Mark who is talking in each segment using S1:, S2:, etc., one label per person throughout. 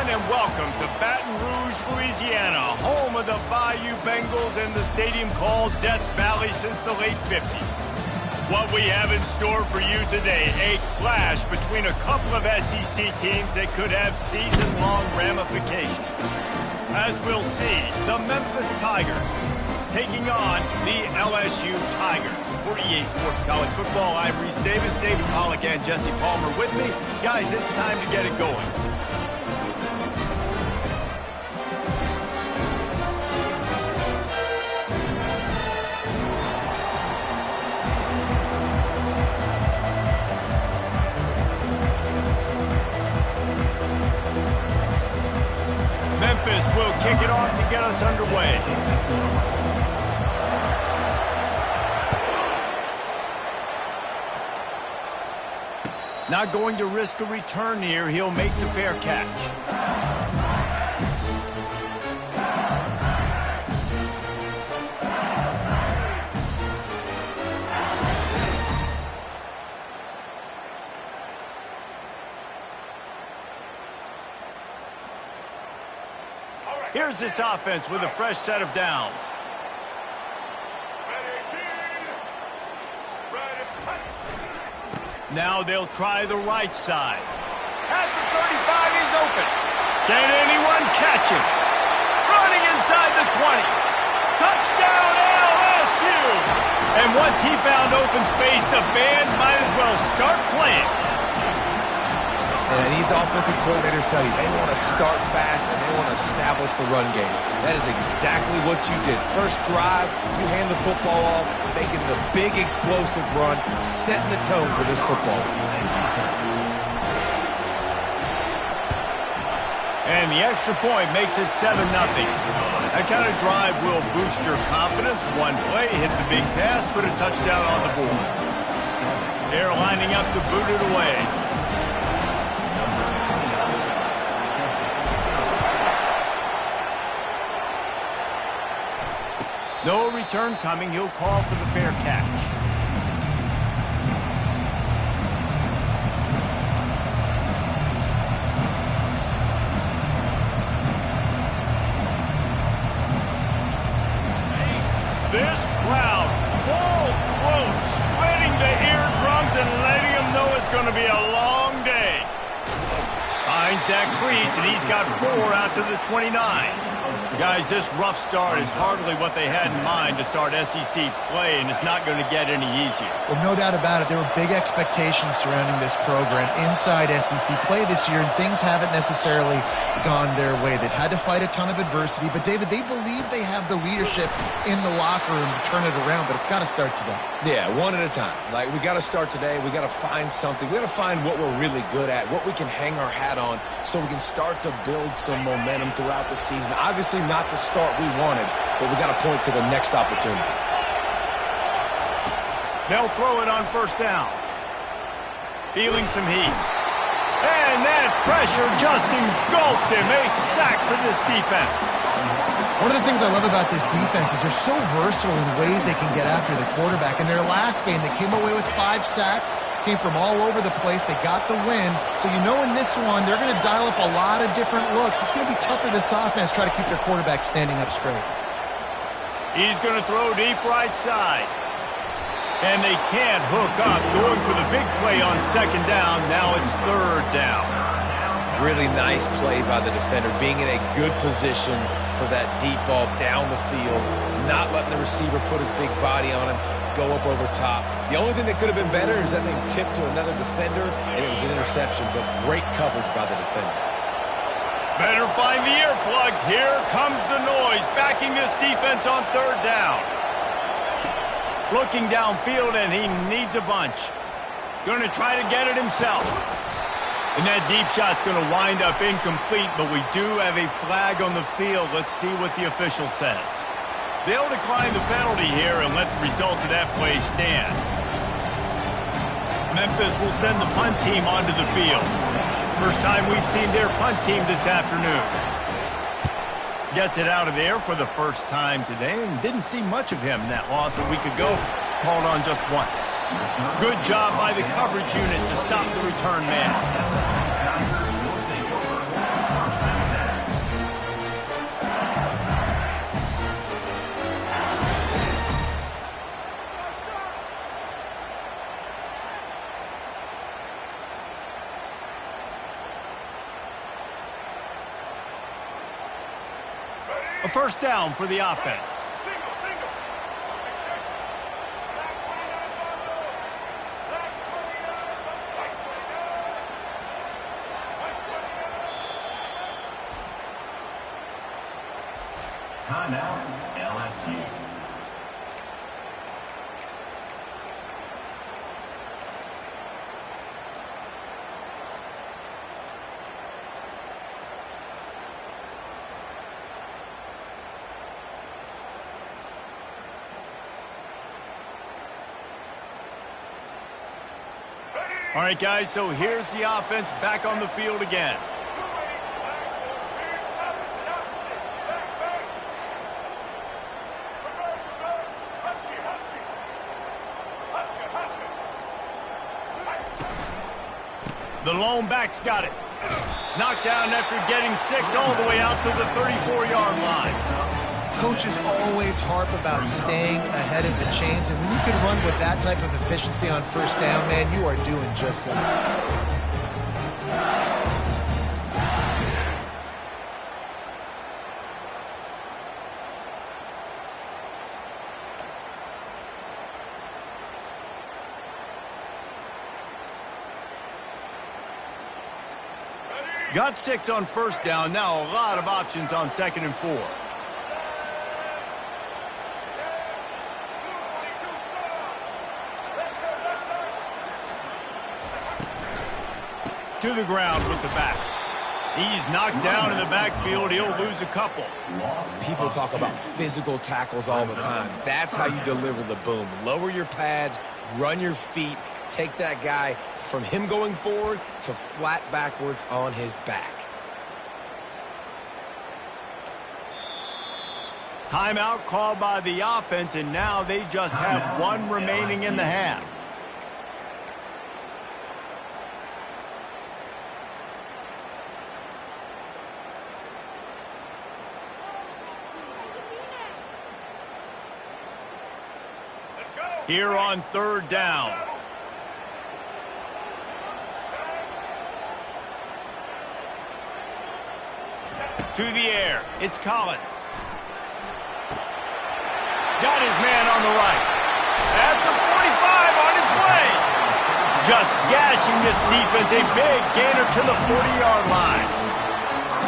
S1: and welcome to Baton Rouge, Louisiana, home of the Bayou Bengals and the stadium called Death Valley since the late 50s. What we have in store for you today, a clash between a couple of SEC teams that could have season-long ramifications. As we'll see, the Memphis Tigers taking on the LSU Tigers. For EA Sports College Football, I'm Reese Davis, David Pollack, and Jesse Palmer with me. Guys, it's time to get it going. Memphis will kick it off to get us underway. Not going to risk a return here. He'll make the fair catch. Here's this offense with a fresh set of downs. Now they'll try the right side. At the 35, he's open. Can anyone catch him? Running inside the 20. Touchdown, LSU! And once he found open space, the band might as well start playing.
S2: And these offensive coordinators tell you they want to start fast and they want to establish the run game. That is exactly what you did. First drive, you hand the football off, making the big explosive run, setting the tone for this football game.
S1: And the extra point makes it 7-0. That kind of drive will boost your confidence. One play, hit the big pass, put a touchdown on the board. They're lining up to boot it away. No return coming. He'll call for the fair catch. This crowd, full throat, splitting the eardrums and letting them know it's going to be a long day. Finds that crease, and he's got 4 out to the 29. Guys, this rough start is hardly what they had in mind to start SEC play, and it's not going to get any easier.
S3: Well, no doubt about it. There were big expectations surrounding this program inside SEC play this year, and things haven't necessarily gone their way. They've had to fight a ton of adversity, but, David, they believe they have the leadership in the locker room to turn it around, but it's got to start today.
S2: Yeah, one at a time. Like, we got to start today. We got to find something. We got to find what we're really good at, what we can hang our hat on so we can start to build some momentum throughout the season. Obviously, not the start we wanted, but we got to point to the next opportunity.
S1: They'll throw it on first down. Feeling some heat. And that pressure just engulfed him. A sack for this defense.
S3: One of the things I love about this defense is they're so versatile in ways they can get after the quarterback. In their last game, they came away with 5 sacks, came from all over the place. They got the win. So you know in this one, they're going to dial up a lot of different looks. It's going to be tough for this offense to try to keep their quarterback standing up straight.
S1: He's going to throw deep right side. And they can't hook up. Going for the big play on second down. Now it's third down.
S2: Really nice play by the defender, being in a good position for that deep ball down the field, not letting the receiver put his big body on him, go up over top. The only thing that could have been better is that thing tipped to another defender, and it was an interception, but great coverage by the defender.
S1: Better find the earplugs. Here comes the noise, backing this defense on third down. Looking downfield, and he needs a bunch. Going to try to get it himself. And that deep shot's going to wind up incomplete, but we do have a flag on the field. Let's see what the official says. They'll decline the penalty here and let the result of that play stand. Memphis will send the punt team onto the field. First time we've seen their punt team this afternoon. Gets it out of there for the first time today, and didn't see much of him in that loss a week ago. Called on just once. Good job by the coverage unit to stop the return man. A first down for the offense.
S4: Timeout, LSU.
S1: All right, guys, so here's the offense back on the field again. The lone back's got it. Knocked down after getting 6 all the way out to the 34-yard line.
S3: Coaches always harp about staying ahead of the chains, and when you can run with that type of efficiency on first down, man, you are doing just that.
S1: Got 6 on first down. Now a lot of options on 2nd and 4. To the ground with the back. He's knocked down in the backfield. He'll lose a couple.
S2: People talk about physical tackles all the time. That's how you deliver the boom. Lower your pads, run your feet, take that guy from him going forward to flat backwards on his back.
S1: Timeout called by the offense, and now they just have 1 remaining in the half. Here on 3rd down. To the air. It's Collins. Got his man on the right. At the 45 on his way. Just gashing this defense. A big gainer to the 40-yard line.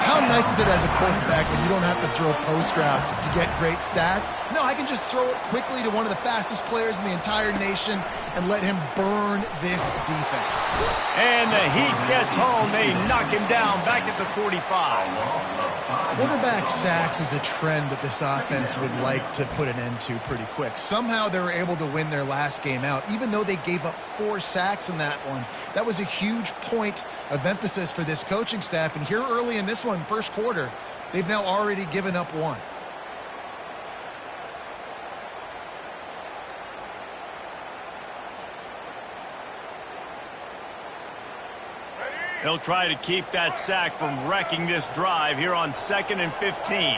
S3: How nice is it as a quarterback when you don't have to throw post routes to get great stats? No, I can just throw it quickly to one of the fastest players in the entire nation and let him burn this defense.
S1: And the heat gets home. They knock him down back at the 45.
S3: Quarterback sacks is a trend that this offense would like to put an end to pretty quick. Somehow they were able to win their last game out, even though they gave up 4 sacks in that one. That was a huge point of emphasis for this coaching staff. And here early in this one, first quarter, they've now already given up 1.
S1: They'll try to keep that sack from wrecking this drive here on 2nd and 15.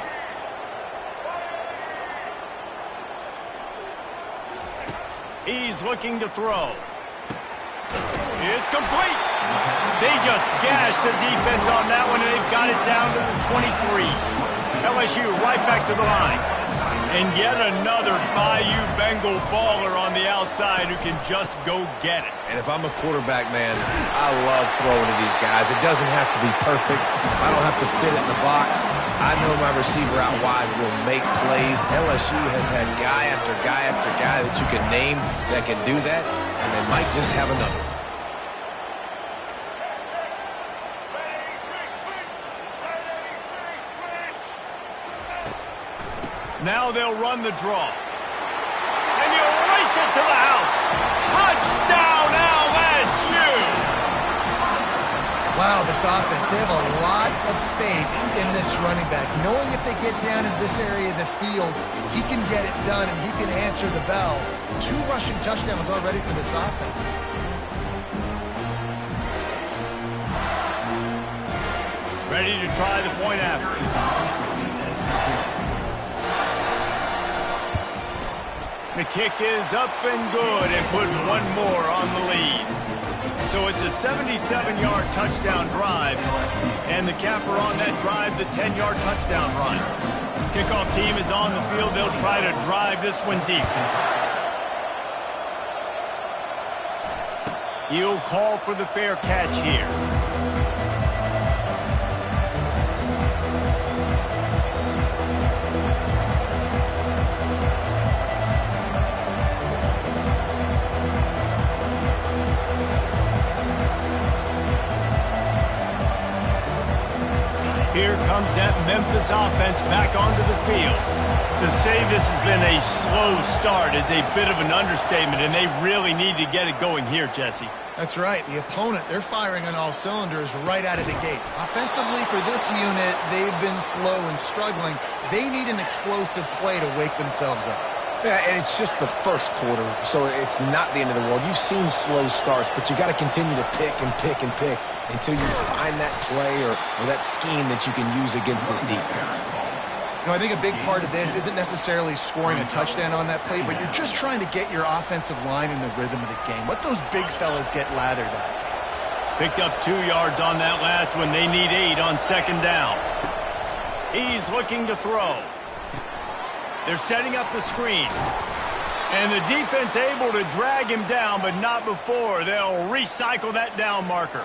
S1: He's looking to throw. It's complete. They just gashed the defense on that one, and they've got it down to the 23. LSU right back to the line. And yet another Bayou Bengal baller on the outside who can just go get it.
S2: And if I'm a quarterback, man, I love throwing to these guys. It doesn't have to be perfect. I don't have to fit it in the box. I know my receiver out wide will make plays. LSU has had guy after guy after guy that you can name that can do that, and they might just have another.
S1: Now they'll run the draw. And you'll race it to the house. Touchdown, LSU!
S3: Wow, this offense, they have a lot of faith in this running back, knowing if they get down in this area of the field, he can get it done and he can answer the bell. 2 rushing touchdowns already for this offense.
S1: Ready to try the point after. The kick is up and good and put 1 more on the lead. So it's a 77-yard touchdown drive, and the capper on that drive, the 10-yard touchdown run. Kickoff team is on the field. They'll try to drive this one deep. He'll call for the fair catch here. Here comes that Memphis offense back onto the field. To say this has been a slow start is a bit of an understatement, and they really need to get it going here, Jesse.
S3: That's right. The opponent, they're firing on all cylinders right out of the gate. Offensively, for this unit, they've been slow and struggling. They need an explosive play to wake themselves up.
S2: Yeah, and it's just the first quarter, so it's not the end of the world. You've seen slow starts, but you got to continue to pick and pick and pick until you find that play or that scheme that you can use against this defense.
S3: You know, I think a big part of this isn't necessarily scoring a touchdown on that play, but you're just trying to get your offensive line in the rhythm of the game. Let those big fellas get lathered up.
S1: Picked up 2 yards on that last one. They need 8 on second down. He's looking to throw. They're setting up the screen. And the defense able to drag him down, but not before. They'll recycle that down marker.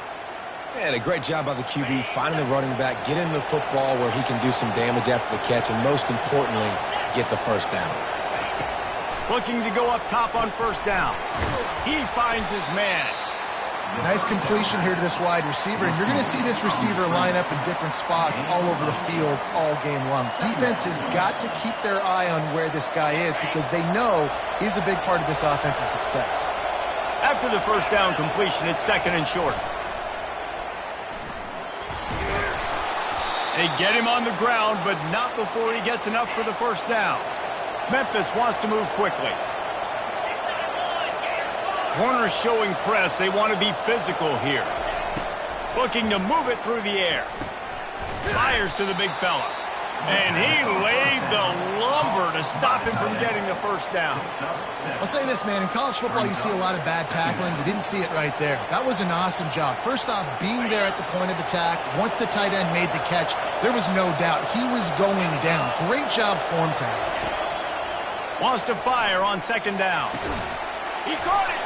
S2: And a great job by the QB, finding the running back, getting the football where he can do some damage after the catch, and most importantly, get the first down.
S1: Looking to go up top on first down. He finds his man.
S3: Nice completion here to this wide receiver, and you're going to see this receiver line up in different spots all over the field all game long. Defense has got to keep their eye on where this guy is because they know he's a big part of this offense's success.
S1: After the first down completion, it's second and short. They get him on the ground, but not before he gets enough for the first down. Memphis wants to move quickly. Corners showing press. They want to be physical here. Looking to move it through the air. Fires to the big fella. And he laid the lumber to stop him from getting the first down.
S3: I'll say this, man. In college football, you see a lot of bad tackling. You didn't see it right there. That was an awesome job. First off, being there at the point of attack. Once the tight end made the catch, there was no doubt he was going down. Great job form tackle.
S1: Wants to fire on second down. He caught it.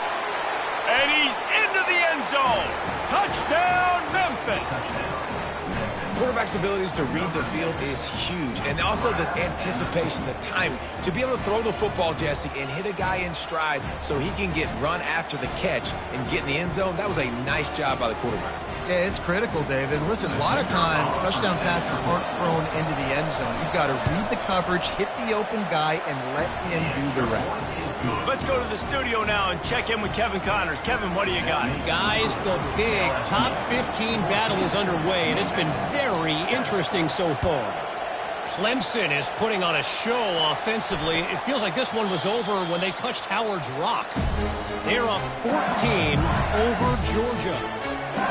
S1: And he's into the end zone. Touchdown, Memphis.
S2: Quarterback's abilities to read the field is huge, and also the anticipation, the timing. To be able to throw the football, Jesse, and hit a guy in stride so he can get run after the catch and get in the end zone, that was a nice job by the quarterback.
S3: Yeah, it's critical, David. Listen, a lot of times touchdown passes aren't thrown into the end zone. You've got to read the coverage, hit the open guy, and let him do the rest.
S1: Let's go to the studio now and check in with Kevin Connors. Kevin, what do you got?
S5: Guys, the big top 15 battle is underway, and it's been very interesting so far. Clemson is putting on a show offensively. It feels like this one was over when they touched Howard's Rock. They're up 14 over Georgia.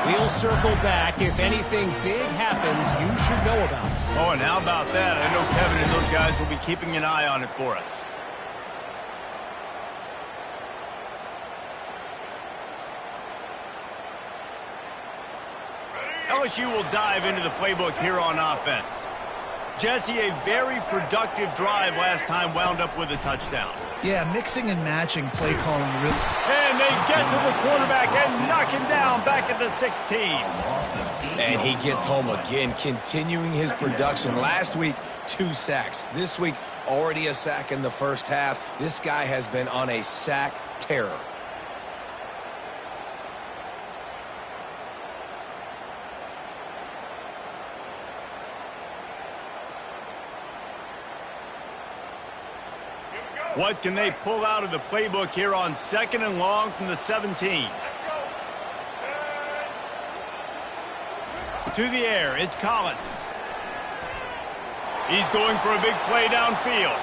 S5: We'll circle back. If anything big happens, you should know about it.
S1: Oh, and how about that? I know Kevin and those guys will be keeping an eye on it for us. LSU will dive into the playbook here on offense. Jesse, a very productive drive last time wound up with a touchdown.
S3: Yeah, mixing and matching play calling really.
S1: And they get to the quarterback and knock him down back at the 16.
S2: And he gets home again, continuing his production. Last week, 2 sacks. This week, already a sack in the first half. This guy has been on a sack terror.
S1: What can they pull out of the playbook here on second and long from the 17? To the air, it's Collins. He's going for a big play downfield.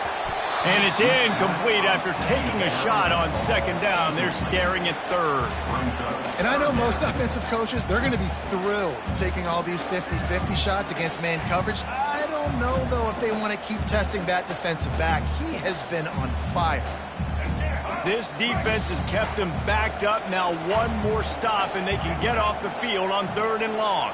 S1: And it's incomplete after taking a shot on second down. They're staring at third.
S3: And I know most offensive coaches, they're going to be thrilled taking all these 50-50 shots against man coverage. I don't know, though, if they want to keep testing that defensive back. He has been on fire.
S1: This defense has kept them backed up. Now one more stop, and they can get off the field on third and long.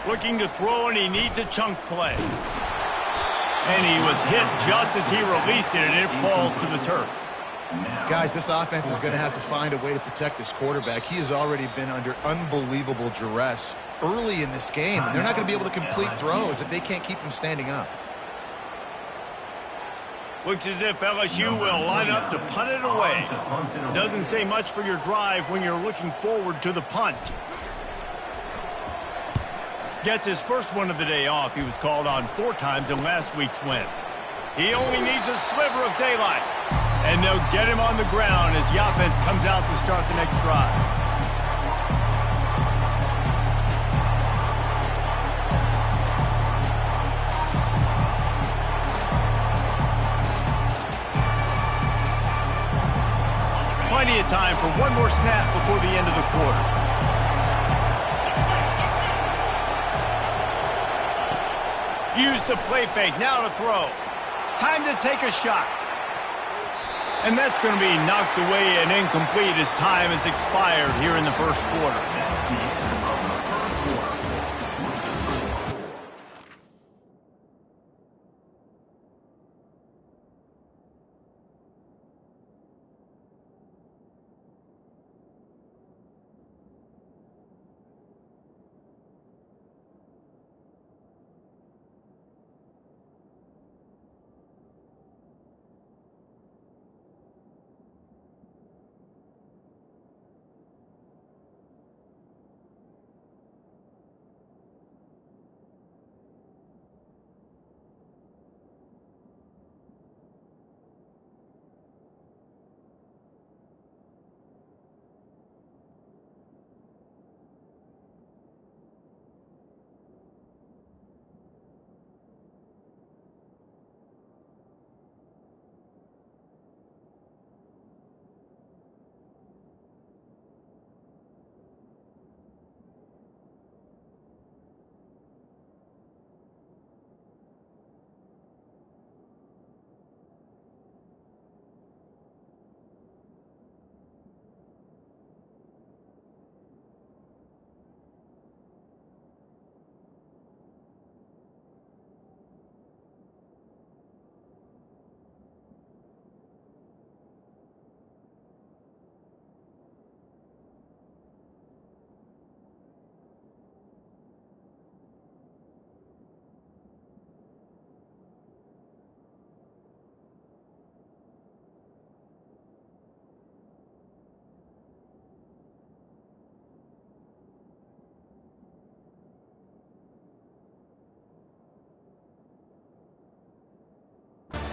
S1: Looking to throw, and he needs a chunk play. And he was hit just as he released it, and it falls to the turf.
S3: Guys, this offense is going to have to find a way to protect this quarterback. He has already been under unbelievable duress early in this game, and they're not going to be able to complete throws if they can't keep him standing up.
S1: Looks as if LSU will line up to punt it away. Doesn't say much for your drive when you're looking forward to the punt. Gets his first one of the day off. He was called on 4 times in last week's win. He only needs a sliver of daylight. And they'll get him on the ground as the offense comes out to start the next drive. Plenty of time for one more snap before the end of the quarter. Use the play fake, now to throw. Time to take a shot. And that's going to be knocked away and incomplete as time has expired here in the first quarter.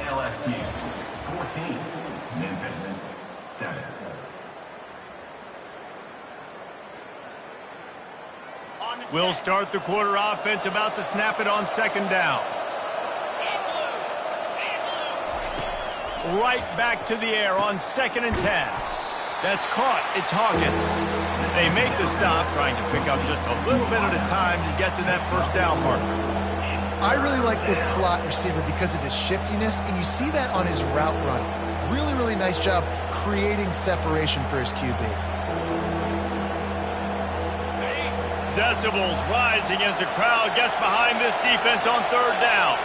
S4: LSU 14, Memphis 7.
S1: We'll start the quarter. Offense about to snap it on second down. Right back to the air on 2nd and 10. That's caught. It's Hawkins. They make the stop, trying to pick up just a little bit at a time to get to that first down marker.
S3: I really like this slot receiver because of his shiftiness, and you see that on his route running. Really, really nice job creating separation for his QB.
S1: Decibels rising as the crowd gets behind this defense on 3rd down.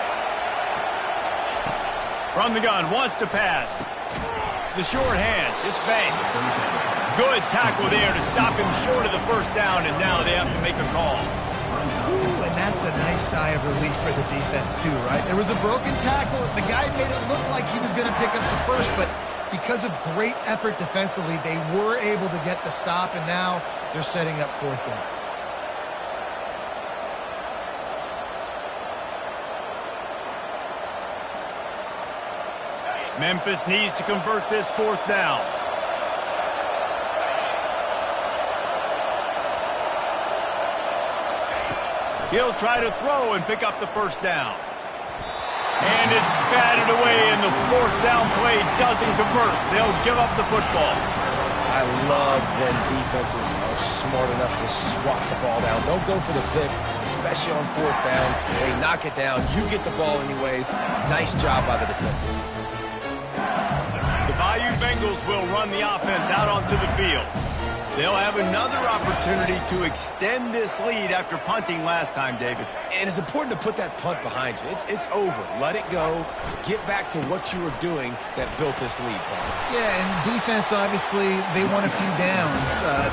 S1: From the gun, wants to pass. The short hands, it's Banks. Good tackle there to stop him short of the first down, and now they have to make a call.
S3: Ooh, and that's a nice sigh of relief for the defense too, right? There was a broken tackle. The guy made it look like he was going to pick up the first, but because of great effort defensively, they were able to get the stop, and now they're setting up 4th down.
S1: Memphis needs to convert this 4th down. He'll try to throw and pick up the first down. And it's batted away, and the 4th down play doesn't convert. They'll give up the football.
S2: I love when defenses are smart enough to swat the ball down. Don't go for the pick, especially on 4th down. They knock it down. You get the ball anyways. Nice job by the defender.
S1: The Bayou Bengals will run the offense out onto the field. They'll have another opportunity to extend this lead after punting last time, David.
S2: And it's important to put that punt behind you. It's over. Let it go. Get back to what you were doing that built this lead, Paul.
S3: Yeah, and defense, obviously, they won a few downs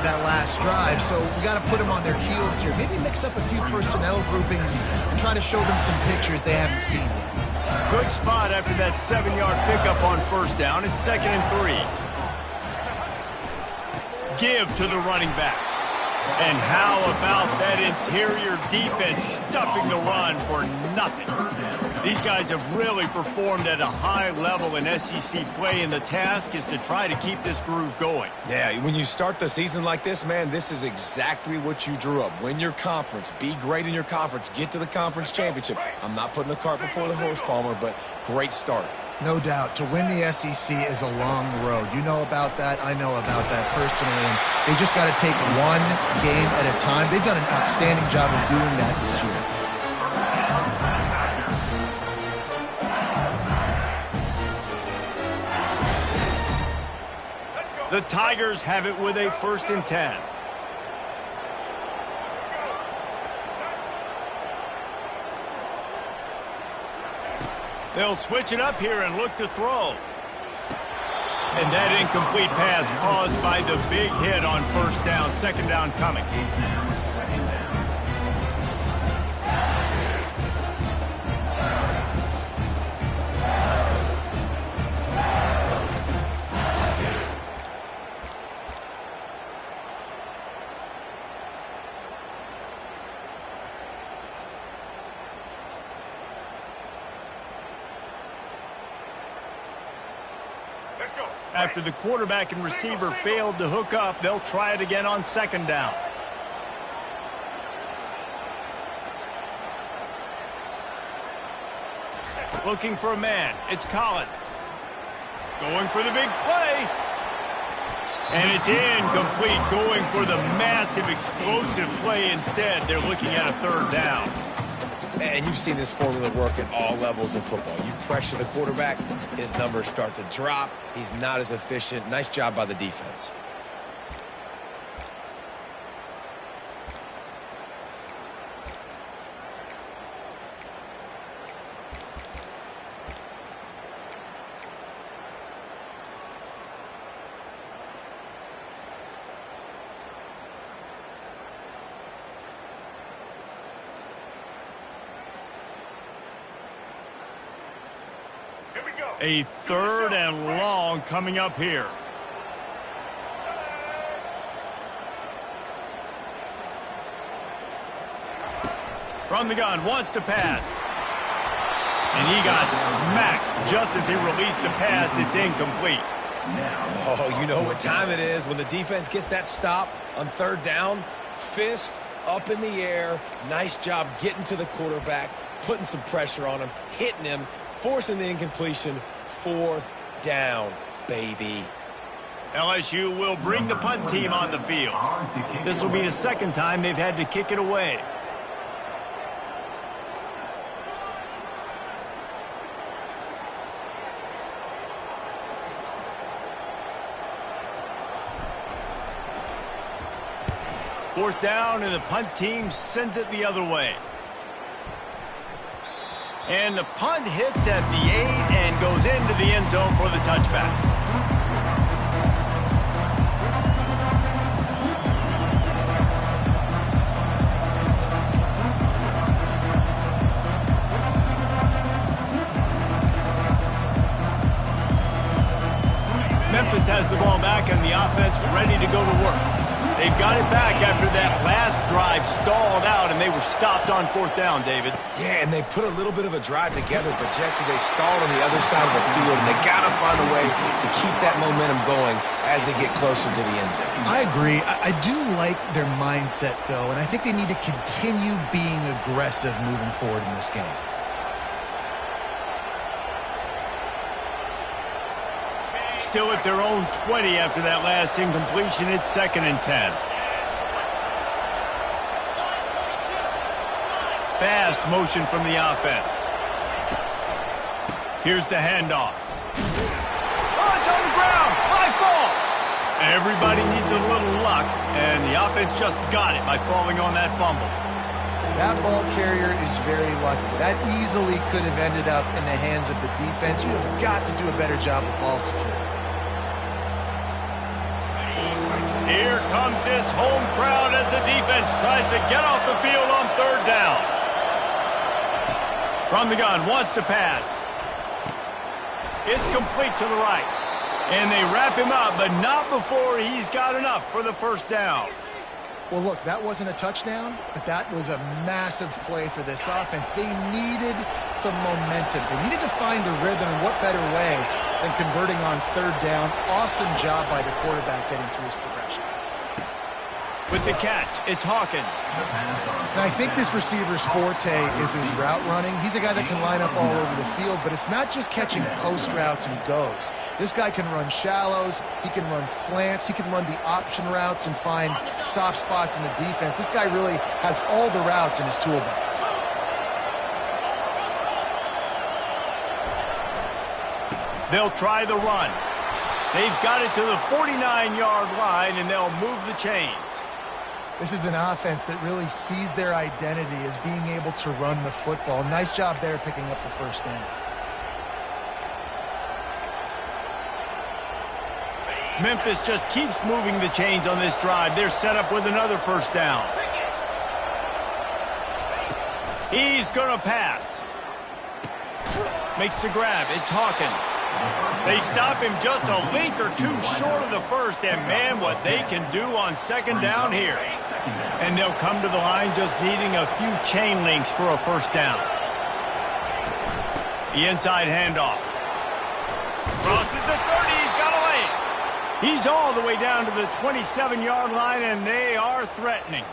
S3: that last drive, so we got to put them on their heels here. Maybe mix up a few personnel groupings and try to show them some pictures they haven't seen yet.
S1: Good spot after that 7-yard pickup on first down. It's 2nd and 3. Give to the running back. And how about that interior defense stuffing the run for nothing? These guys have really performed at a high level in SEC play, and the task is to try to keep this groove going.
S2: Yeah, when you start the season like this, man, this is exactly what you drew up. Win your conference. Be great in your conference. Get to the conference championship. I'm not putting the cart before the horse, Palmer, but great start.
S3: No doubt. To win the SEC is a long road. You know about that. I know about that personally. And they just got to take one game at a time. They've done an outstanding job of doing that this year.
S1: The Tigers have it with a 1st and 10. They'll switch it up here and look to throw. And that incomplete pass caused by the big hit on first down. 2nd down coming. After the quarterback and receiver failed to hook up, they'll try it again on 2nd down. Looking for a man. It's Collins. Going for the big play. And it's incomplete. Going for the massive explosive play instead. They're looking at a 3rd down.
S2: And you've seen this formula work at all levels of football. You pressure the quarterback, his numbers start to drop. He's not as efficient. Nice job by the defense.
S1: A 3rd and long coming up here. From the gun, wants to pass. And he got smacked just as he released the pass. It's incomplete.
S2: Oh, you know what time it is when the defense gets that stop on 3rd down. Fist up in the air. Nice job getting to the quarterback, putting some pressure on him, hitting him, forcing the incompletion. 4th down, baby.
S1: LSU will bring the punt team on the field. This will be the 2nd time they've had to kick it away. Fourth down, and the punt team sends it the other way. And the punt hits at the 8 and goes into the end zone for the touchback. Memphis has the ball back and the offense ready to go to work. They've got it back after that last drive stalled out, and they were stopped on 4th down, David.
S2: Yeah, and they put a little bit of a drive together, but, Jesse, they stalled on the other side of the field, and they got to find a way to keep that momentum going as they get closer to the end zone.
S3: I agree. I do like their mindset, though, and I think they need to continue being aggressive moving forward in this game.
S1: Still at their own 20 after that last incompletion. It's 2nd and 10. Fast motion from the offense. Here's the handoff. Oh, it's on the ground. Live ball. Everybody needs a little luck, and the offense just got it by falling on that fumble.
S3: That ball carrier is very lucky. That easily could have ended up in the hands of the defense. You have got to do a better job of ball security.
S1: Here comes this home crowd as the defense tries to get off the field on third down. From the gun, wants to pass. It's complete to the right. And they wrap him up, but not before he's got enough for the first down.
S3: Well, look, that wasn't a touchdown, but that was a massive play for this offense. They needed some momentum. They needed to find a rhythm, and what better way than converting on third down. Awesome job by the quarterback getting through his progression.
S1: With the catch, it's Hawkins.
S3: And I think this receiver's forte is his route running. He's a guy that can line up all over the field, but it's not just catching post routes and goes. This guy can run shallows, he can run slants, he can run the option routes and find soft spots in the defense. This guy really has all the routes in his toolbox.
S1: They'll try the run. They've got it to the 49-yard line, and they'll move the chains.
S3: This is an offense that really sees their identity as being able to run the football. Nice job there picking up the first down.
S1: Memphis just keeps moving the chains on this drive. They're set up with another first down. He's going to pass. Makes the grab. It's Hawkins. They stop him just a link or two short of the first, and man, what they can do on second down here. And they'll come to the line just needing a few chain links for a first down. The inside handoff. Crosses the 30. He's got a lane. He's all the way down to the 27-yard line, and they are threatening.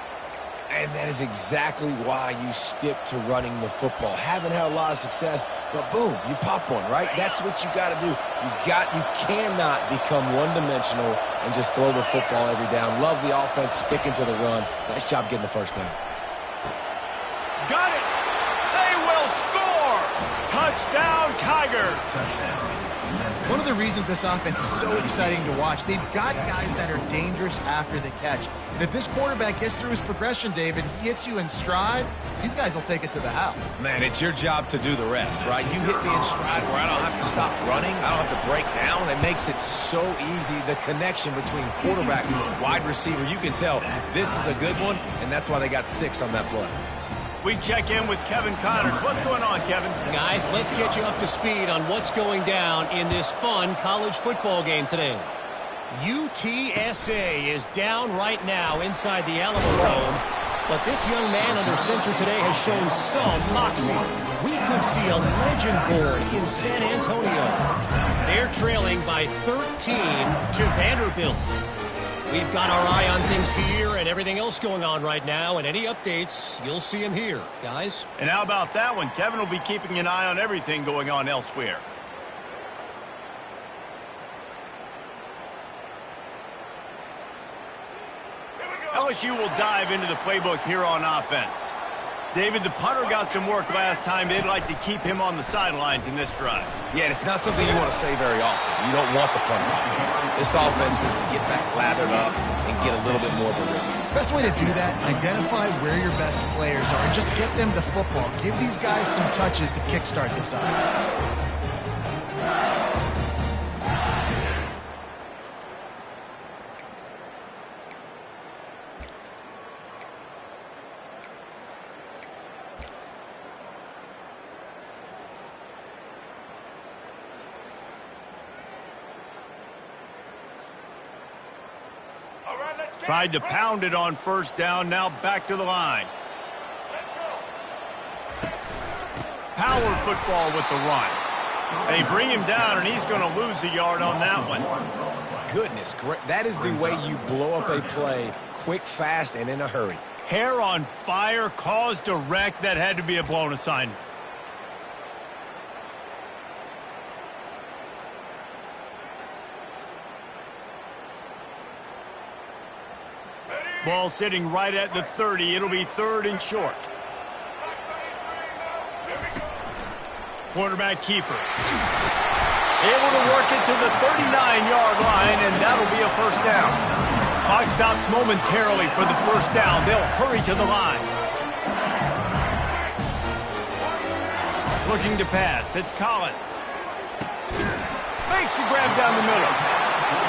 S2: And that is exactly why you stick to running the football. Haven't had a lot of success, but boom, you pop one, right? That's what you got to do. You cannot become one-dimensional and just throw the football every down. Love the offense sticking to the run. Nice job getting the first down.
S1: Got it. They will score. Touchdown, Tigers.
S3: One of the reasons this offense is so exciting to watch, they've got guys that are dangerous after the catch. And if this quarterback gets through his progression, David, he hits you in stride, these guys will take it to the house.
S2: Man, it's your job to do the rest, right? You hit me in stride where I don't have to stop running. I don't have to break down. It makes it so easy. The connection between quarterback and wide receiver, you can tell this is a good one, and that's why they got 6 on that play.
S1: We check in with Kevin Connors. What's going on, Kevin?
S5: Guys, let's get you up to speed on what's going down in this fun college football game today. UTSA is down right now inside the Alamo Dome, but this young man under center today has shown some moxie. We could see a legend born in San Antonio. They're trailing by 13 to Vanderbilt. We've got our eye on things here and everything else going on right now, and any updates, you'll see them here, guys.
S1: And how about that one? Kevin will be keeping an eye on everything going on elsewhere. LSU will dive into the playbook here on offense. David, the punter got some work last time. They'd like to keep him on the sidelines in this drive.
S2: Yeah, it's not something you want to say very often. You don't want the punter out there. This offense needs to get back lathered up and get a little bit more of a rhythm.
S3: Best way to do that, identify where your best players are and just get them the football. Give these guys some touches to kickstart this offense.
S1: Tried to pound it on first down, now back to the line. Power football with the run. They bring him down, and he's going to lose a yard on that one.
S2: Goodness, great. That is the way you blow up a play quick, fast, and in a hurry.
S1: Hair on fire, caused a wreck. That had to be a blown assignment. Ball sitting right at the 30. It'll be 3rd and short. Quarterback keeper. Able to work it to the 39-yard line, and that'll be a first down. Clock stops momentarily for the first down. They'll hurry to the line. Looking to pass. It's Collins. Makes the grab down the middle.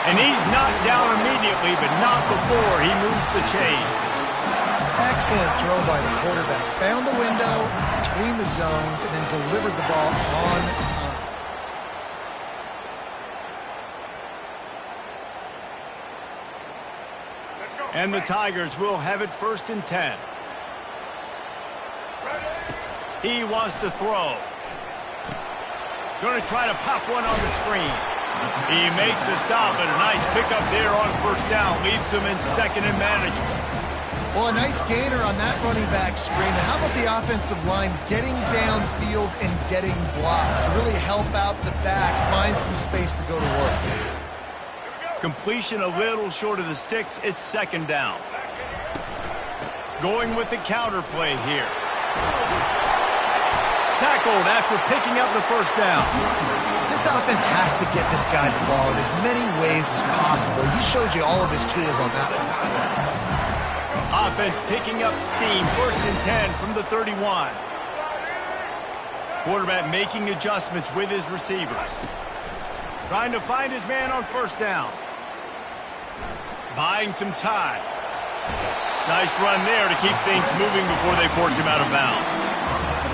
S1: And he's knocked down immediately, but not before he moves the chains.
S3: Excellent throw by the quarterback. Found the window between the zones and then delivered the ball on time.
S1: And the Tigers will have it 1st and 10. He wants to throw. Going to try to pop one on the screen. He makes the stop, but a nice pickup there on first down. Leaves him in 2nd and manageable.
S3: Well, a nice gainer on that running back screen. How about the offensive line getting downfield and getting blocks to really help out the back, find some space to go to work?
S1: Completion a little short of the sticks. It's 2nd down. Going with the counter play here. Tackled after picking up the first down.
S3: This offense has to get this guy the ball in as many ways as possible. He showed you all of his tools on that last play.
S1: Offense picking up steam. 1st and 10 from the 31. Quarterback making adjustments with his receivers. Trying to find his man on first down. Buying some time. Nice run there to keep things moving before they force him out of bounds.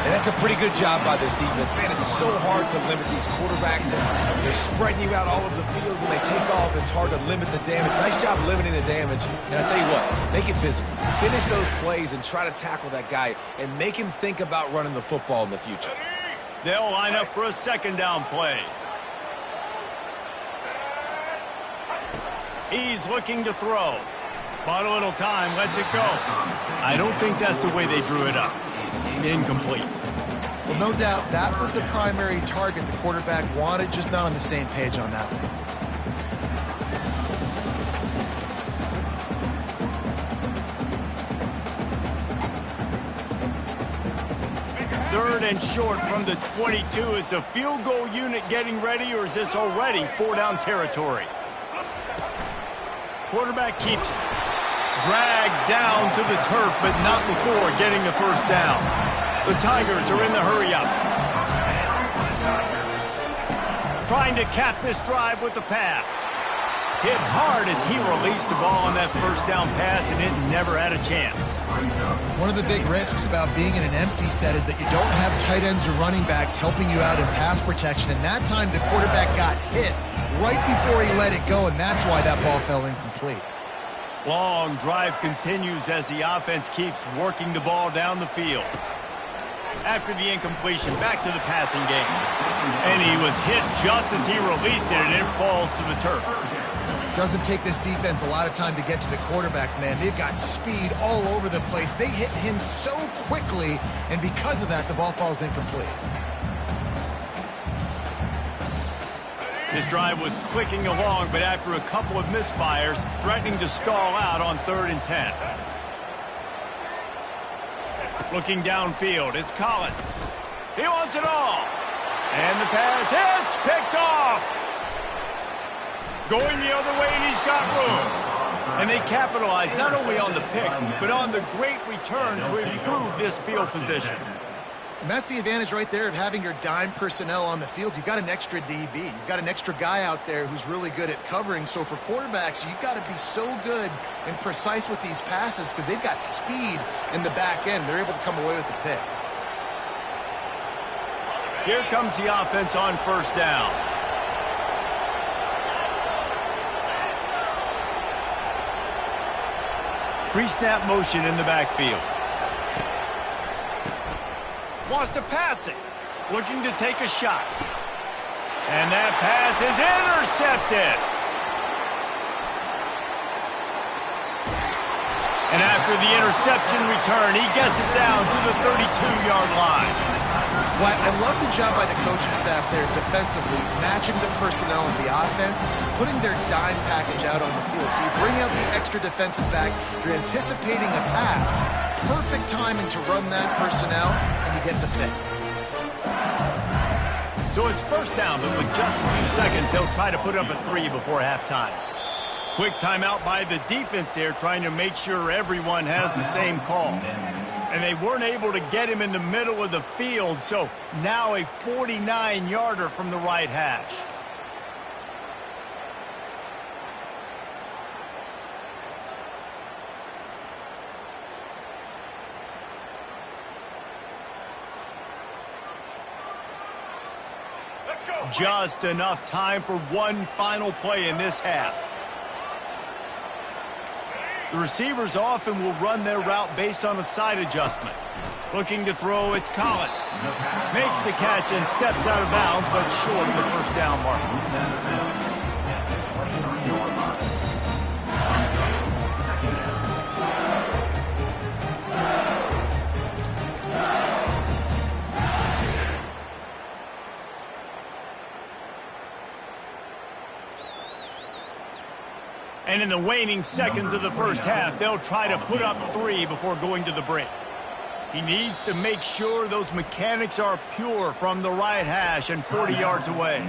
S2: And that's a pretty good job by this defense. Man, it's so hard to limit these quarterbacks. And they're spreading you out all over the field. When they take off, it's hard to limit the damage. Nice job limiting the damage. And I tell you what, make it physical. Finish those plays and try to tackle that guy and make him think about running the football in the future.
S1: They'll line up for a 2nd down play. He's looking to throw. Bought a little time, lets it go. I don't think that's the way they drew it up. Incomplete.
S3: Well, no doubt that was the primary target the quarterback wanted, just not on the same page on that one.
S1: 3rd and short from the 22. Is the field goal unit getting ready, or is this already 4-down territory? Quarterback keeps it. Dragged down to the turf, but not before getting the first down. The Tigers are in the hurry-up. Trying to cap this drive with the pass. Hit hard as he released the ball on that first down pass, and it never had a chance.
S3: One of the big risks about being in an empty set is that you don't have tight ends or running backs helping you out in pass protection, and that time the quarterback got hit right before he let it go, and that's why that ball fell incomplete.
S1: Long drive continues as the offense keeps working the ball down the field. After the incompletion, back to the passing game. And he was hit just as he released it, and it falls to the turf.
S3: Doesn't take this defense a lot of time to get to the quarterback, man. They've got speed all over the place. They hit him so quickly, and because of that, the ball falls incomplete.
S1: This drive was clicking along, but after a couple of misfires, threatening to stall out on 3rd and 10. Looking downfield, it's Collins. He wants it all. And the pass hits, picked off. Going the other way, and he's got room. And they capitalize not only on the pick, but on the great return to improve this field position.
S3: And that's the advantage right there of having your dime personnel on the field. You've got an extra DB. You've got an extra guy out there who's really good at covering. So for quarterbacks, you've got to be so good and precise with these passes because they've got speed in the back end. They're able to come away with the pick.
S1: Here comes the offense on first down. Pre-snap motion in the backfield. Wants to pass it. Looking to take a shot. And that pass is intercepted. And after the interception return, he gets it down to the 32-yard line.
S3: Well, I love the job by the coaching staff there defensively, matching the personnel of the offense, putting their dime package out on the field. So you bring out the extra defensive back, you're anticipating a pass, perfect timing to run that personnel, and you get the pick.
S1: So it's first down, but with just a few seconds, they'll try to put up a 3 before halftime. Quick timeout by the defense there, trying to make sure everyone has the same call. And they weren't able to get him in the middle of the field, so now a 49-yarder from the right hash. Just enough time for one final play in this half. The receivers often will run their route based on a side adjustment. Looking to throw, it's Collins. Makes the catch and steps out of bounds, but short of the first down mark. And in the waning seconds of the first half, they'll try to put up 3 before going to the break. He needs to make sure those mechanics are pure from the right hash and 40 yards away.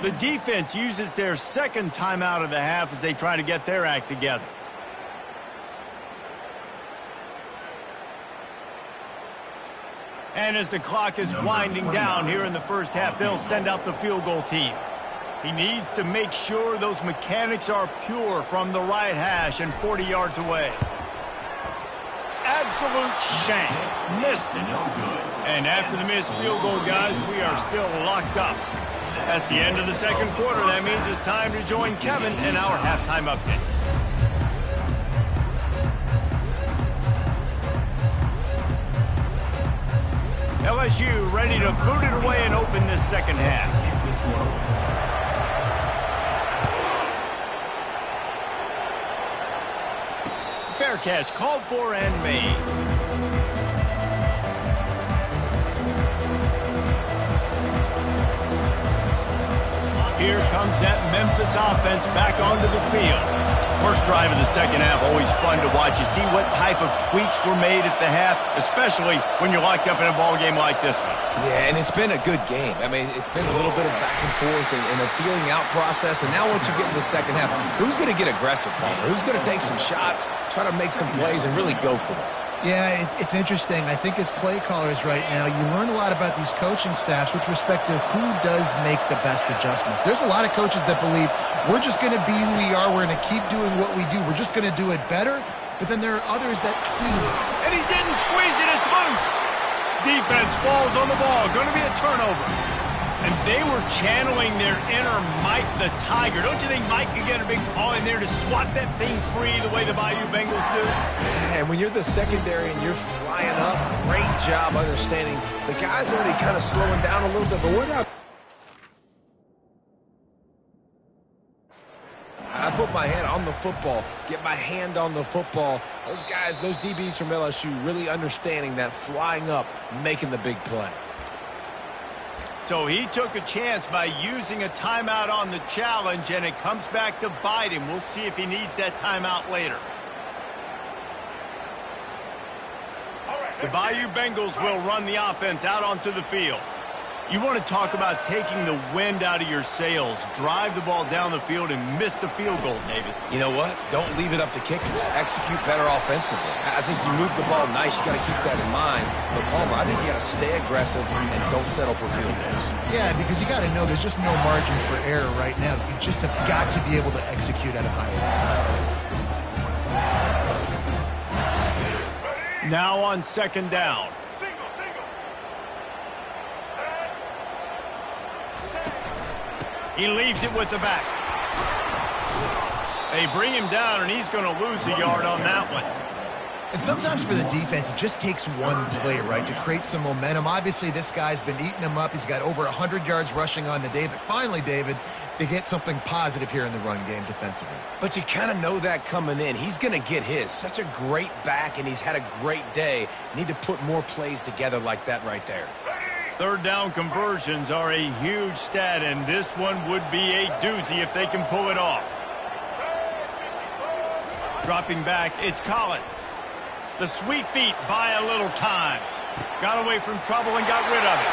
S1: The defense uses their second timeout of the half as they try to get their act together. And as the clock is winding down here in the first half, they'll send out the field goal team. He needs to make sure those mechanics are pure from the right hash and 40 yards away. Absolute shank. Missed it. And after the missed field goal, guys, we are still locked up. That's the end of the second quarter. That means it's time to join Kevin in our halftime update. LSU ready to boot it away and open this second half. Fair catch, called for and made. Here comes that Memphis offense back onto the field. First drive of the second half, always fun to watch. You see what type of tweaks were made at the half, especially when you're locked up in a ball game like this one.
S2: Yeah, and it's been a good game. I mean, it's been a little bit of back and forth and a feeling out process. And now once you get in the second half, who's going to get aggressive, Palmer? Who's going to take some shots, try to make some plays, and really go for it?
S3: Yeah, it's interesting. I think as play callers right now, you learn a lot about these coaching staffs with respect to who does make the best adjustments. There's a lot of coaches that believe we're just going to be who we are. We're going to keep doing what we do. We're just going to do it better. But then there are others that tweak.
S1: And he didn't squeeze it. It's loose. Defense falls on the ball. Going to be a turnover. And they were channeling their inner Mike the Tiger. Don't you think Mike could get a big paw in there to swat that thing free the way the Bayou Bengals do?
S2: And when you're the secondary and you're flying up, great job understanding. The guy's already kind of slowing down a little bit, but we're not. I put my head on the football, get my hand on the football. Those guys, those DBs from LSU really understanding that flying up, making the big play.
S1: So he took a chance by using a timeout on the challenge, and it comes back to bite him. We'll see if he needs that timeout later. The Bayou Bengals will run the offense out onto the field. You want to talk about taking the wind out of your sails. Drive the ball down the field and miss the field goal, David.
S2: You know what? Don't leave it up to kickers. Execute better offensively. I think you move the ball nice. You got to keep that in mind. But, Palmer, I think you got to stay aggressive and don't settle for field goals. Yeah,
S3: because you got to know there's just no margin for error right now. You just have got to be able to execute at a high level.
S1: Now on second down. He leaves it with the back. They bring him down, and he's going to lose a yard on that one.
S3: And sometimes for the defense, it just takes one play, right, to create some momentum. Obviously, this guy's been eating him up. He's got over 100 yards rushing on the day. But finally, David, they get something positive here in the run game defensively.
S2: But you kind of know that coming in. He's going to get his. Such a great back, and he's had a great day. Need to put more plays together like that right there.
S1: Third down conversions are a huge stat, and this one would be a doozy if they can pull it off. Dropping back, it's Collins. The sweet feet buy a little time. Got away from trouble and got rid of it.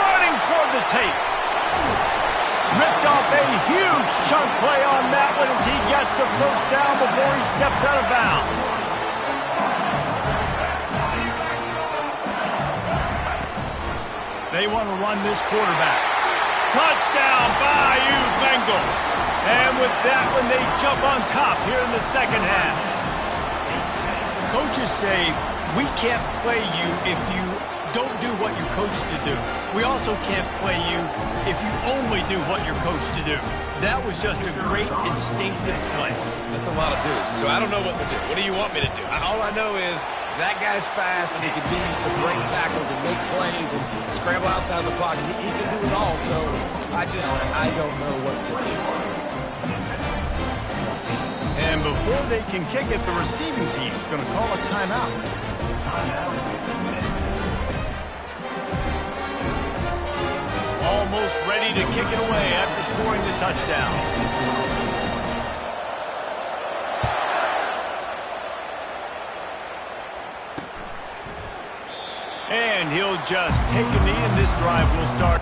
S1: Running toward the tape. Ripped off a huge chunk play on that one as he gets the first down before he steps out of bounds. They want to run this quarterback. Touchdown, Bayou Bengals. And with that one, they jump on top here in the second half. Coaches say, we can't play you if you don't do what you're coached to do. We also can't play you if you only do what you're coached to do. That was just a great instinctive play.
S2: That's a lot of dudes, so I don't know what to do. What do you want me to do? All I know is that guy's fast, and he continues to break tackles and make plays and scramble outside the pocket. He can do it all, so I don't know what to do.
S1: And before they can kick it, the receiving team's going to call a timeout. Almost ready to kick it away after scoring the touchdown. And he'll just take a knee, and this drive will start.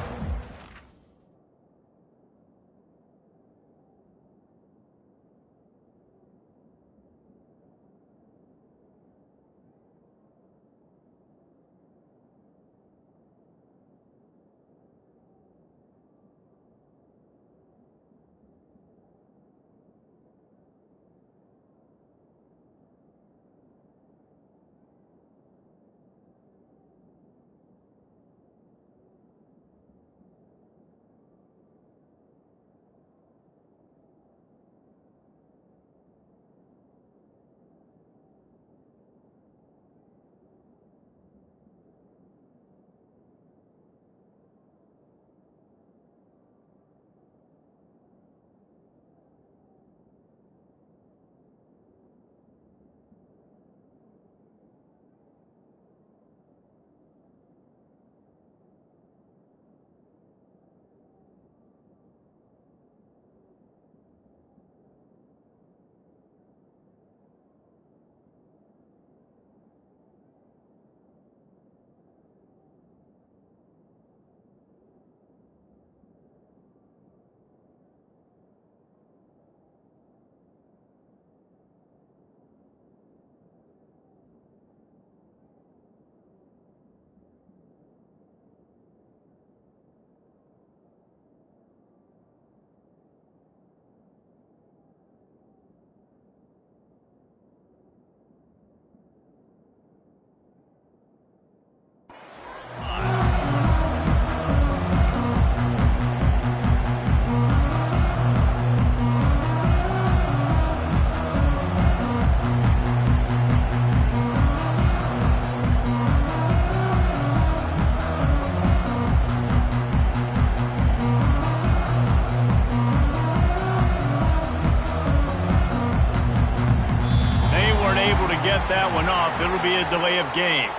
S1: That one off. It'll be a delay of game.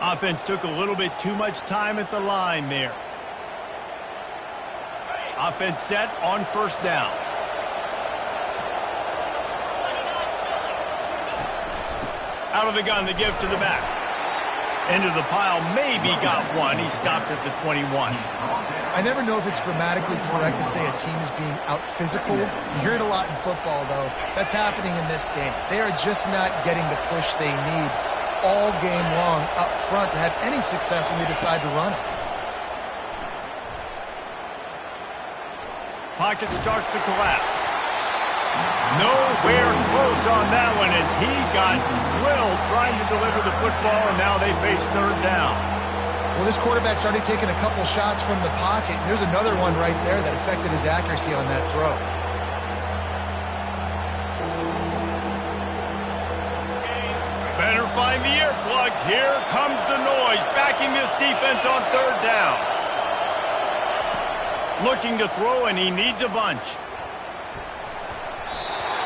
S1: Offense took a little bit too much time at the line there. Offense set on first down. Out of the gun to give to the back. Into the pile, maybe got one. He stopped at the 21.
S3: I never know if it's grammatically correct to say a team is being out-physicaled. You hear it a lot in football, though. That's happening in this game. They are just not getting the push they need all game long up front to have any success when they decide to run it.
S1: Pocket starts to collapse. Nowhere close on that one as he got drilled trying to deliver the football, and now they face third down.
S3: Well, this quarterback's already taken a couple shots from the pocket. And there's another one right there that affected his accuracy on that throw.
S1: Better find the earplugs. Here comes the noise, backing this defense on third down. Looking to throw, and he needs a bunch.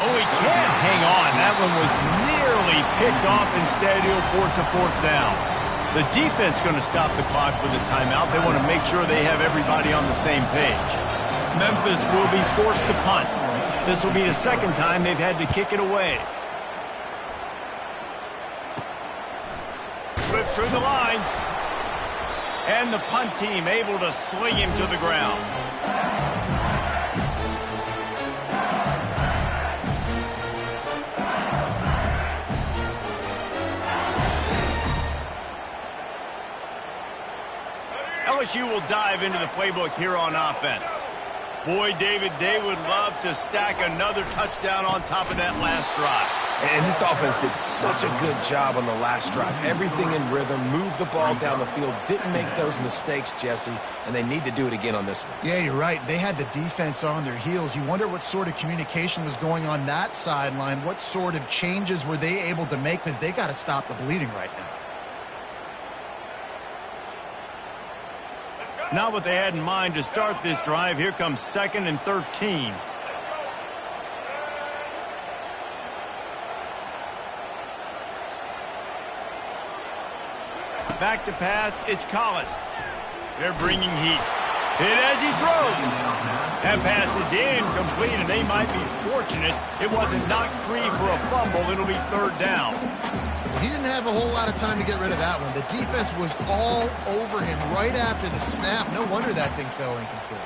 S1: Oh, he can't hang on. That one was nearly picked off. Instead, he'll force a fourth down. The defense going to stop the clock with a timeout. They want to make sure they have everybody on the same page. Memphis will be forced to punt. This will be the second time they've had to kick it away. Slips through the line. And the punt team able to sling him to the ground. LSU will dive into the playbook here on offense. Boy, David, they would love to stack another touchdown on top of that last drive.
S2: And this offense did such a good job on the last drive. Everything in rhythm, moved the ball down the field, didn't make those mistakes, Jesse, and they need to do it again on this one.
S3: Yeah, you're right. They had the defense on their heels. You wonder what sort of communication was going on that sideline. What sort of changes were they able to make, because they got to stop the bleeding right now.
S1: Not what they had in mind to start this drive. Here comes 2nd and 13. Back to pass, it's Collins. They're bringing heat. Hit as he throws. That pass is incomplete, and they might be fortunate it wasn't knocked free for a fumble. It'll be 3rd down.
S3: He didn't have a whole lot of time to get rid of that one. The defense was all over him right after the snap. No wonder that thing fell incomplete.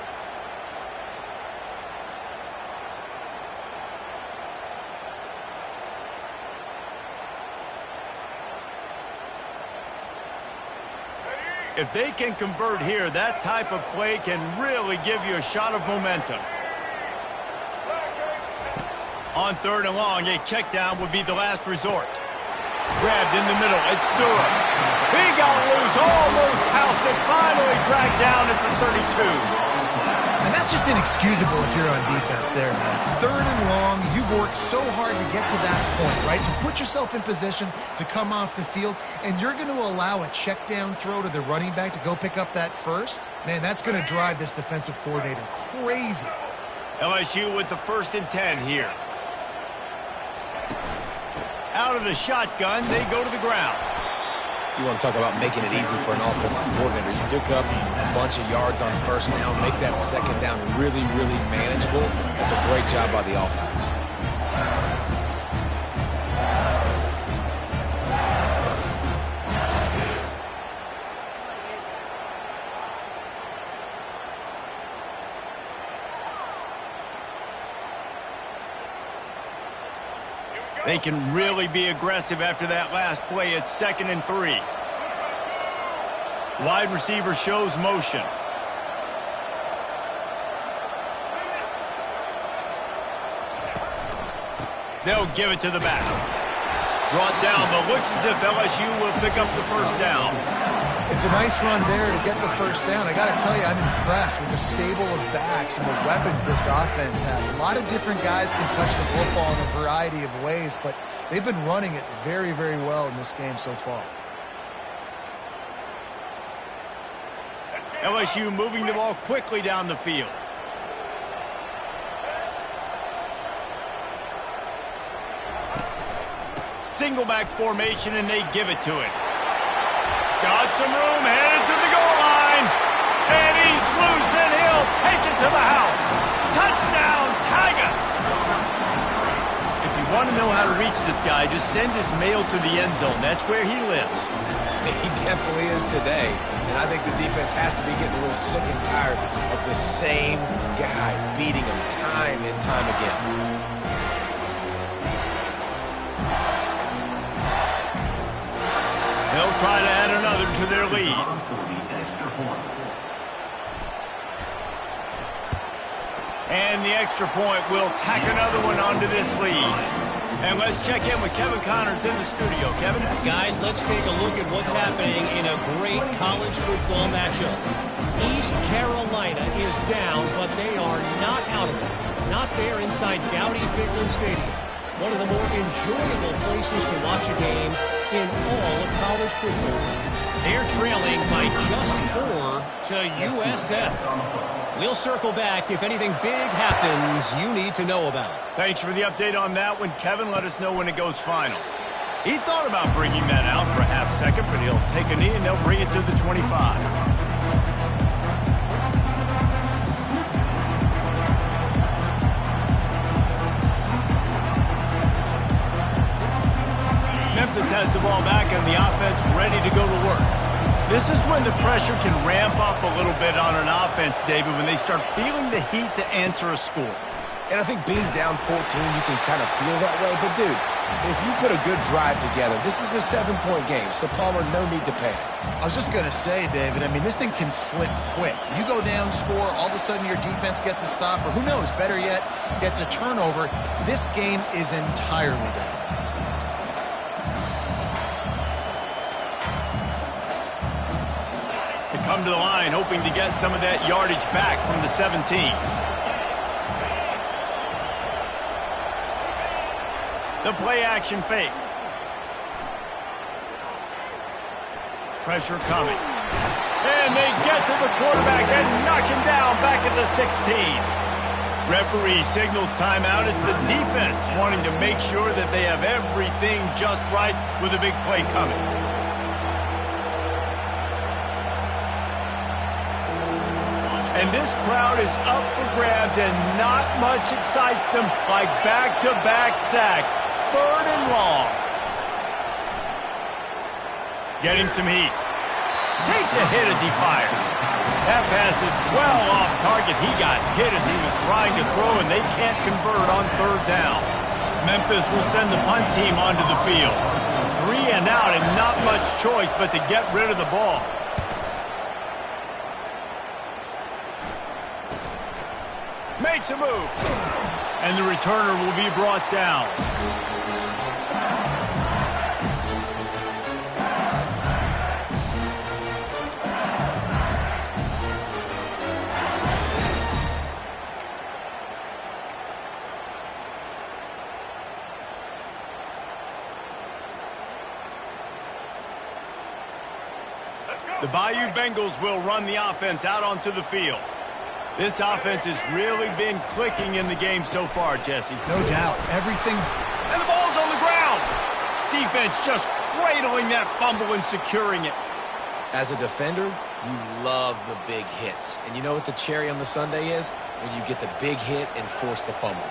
S1: If they can convert here, that type of play can really give you a shot of momentum. On 3rd and long, a check down would be the last resort. Grabbed in the middle, it's Durham. He got loose, almost housed it, finally dragged down at the 32.
S3: And that's just inexcusable if you're on defense there, man. 3rd and long, you've worked so hard to get to that point, right? To put yourself in position to come off the field, and you're going to allow a check down throw to the running back to go pick up that first? Man, that's going to drive this defensive coordinator crazy.
S1: LSU with the 1st and 10 here. Out of the shotgun, they go to the ground.
S2: You want to talk about making it easy for an offensive coordinator. You pick up a bunch of yards on 1st down, make that 2nd down really, really manageable. That's a great job by the offense.
S1: They can really be aggressive after that last play. It's 2nd and 3. Wide receiver shows motion. They'll give it to the back. Brought down, but looks as if LSU will pick up the 1st down.
S3: It's a nice run there to get the 1st down. I got to tell you, I'm impressed with the stable of backs and the weapons this offense has. A lot of different guys can touch the football in a variety of ways, but they've been running it very, very well in this game so far.
S1: LSU moving the ball quickly down the field. Single back formation, and they give it to him. Got some room, headed to the goal line. And he's loose, and he'll take it to the house. Touchdown, Tigers! If you want to know how to reach this guy, just send his mail to the end zone. That's where he lives.
S2: He definitely is today. And I think the defense has to be getting a little sick and tired of the same guy beating him time and time again.
S1: They'll try to add another to their lead. And the extra point will tack another one onto this lead. And let's check in with Kevin Connors in the studio. Kevin?
S5: Guys, let's take a look at what's happening in a great college football matchup. East Carolina is down, but they are not out of it. Not there inside Dowdy-Ficklen Stadium. One of the more enjoyable places to watch a game in all of college football. They're trailing by just 4 to USF. We'll circle back if anything big happens you need to know about.
S1: Thanks for the update on that one, Kevin. Let us know when it goes final. He thought about bringing that out for a half second, but he'll take a knee and they'll bring it to the 25. Memphis has the ball back and the offense ready to go to work. This is when the pressure can ramp up a little bit on an offense, David, when they start feeling the heat to answer a score.
S2: And I think being down 14, you can kind of feel that way. But, dude, if you put a good drive together, this is a 7-point game, so Palmer, no need to panic.
S3: I was just going to say, David, I mean, this thing can flip quick. You go down, score, all of a sudden your defense gets a stop, or who knows, better yet, gets a turnover. This game is entirely different.
S1: They come to the line, hoping to get some of that yardage back from the 17. The play action fake. Pressure coming. And they get to the quarterback and knock him down back at the 16. Referee signals timeout. It's the defense wanting to make sure that they have everything just right with a big play coming. And this crowd is up for grabs, and not much excites them like back-to-back sacks. 3rd and long. Getting some heat. Takes a hit as he fires. That pass is well off target. He got hit as he was trying to throw, and they can't convert on 3rd down. Memphis will send the punt team onto the field. 3 and out, and not much choice but to get rid of the ball. Makes a move. And the returner will be brought down. The Bayou Bengals will run the offense out onto the field. This offense has really been clicking in the game so far, Jesse.
S3: No doubt. Everything.
S1: And the ball's on the ground. Defense just cradling that fumble and securing it.
S2: As a defender, you love the big hits. And you know what the cherry on the sundae is? When you get the big hit and force the fumble.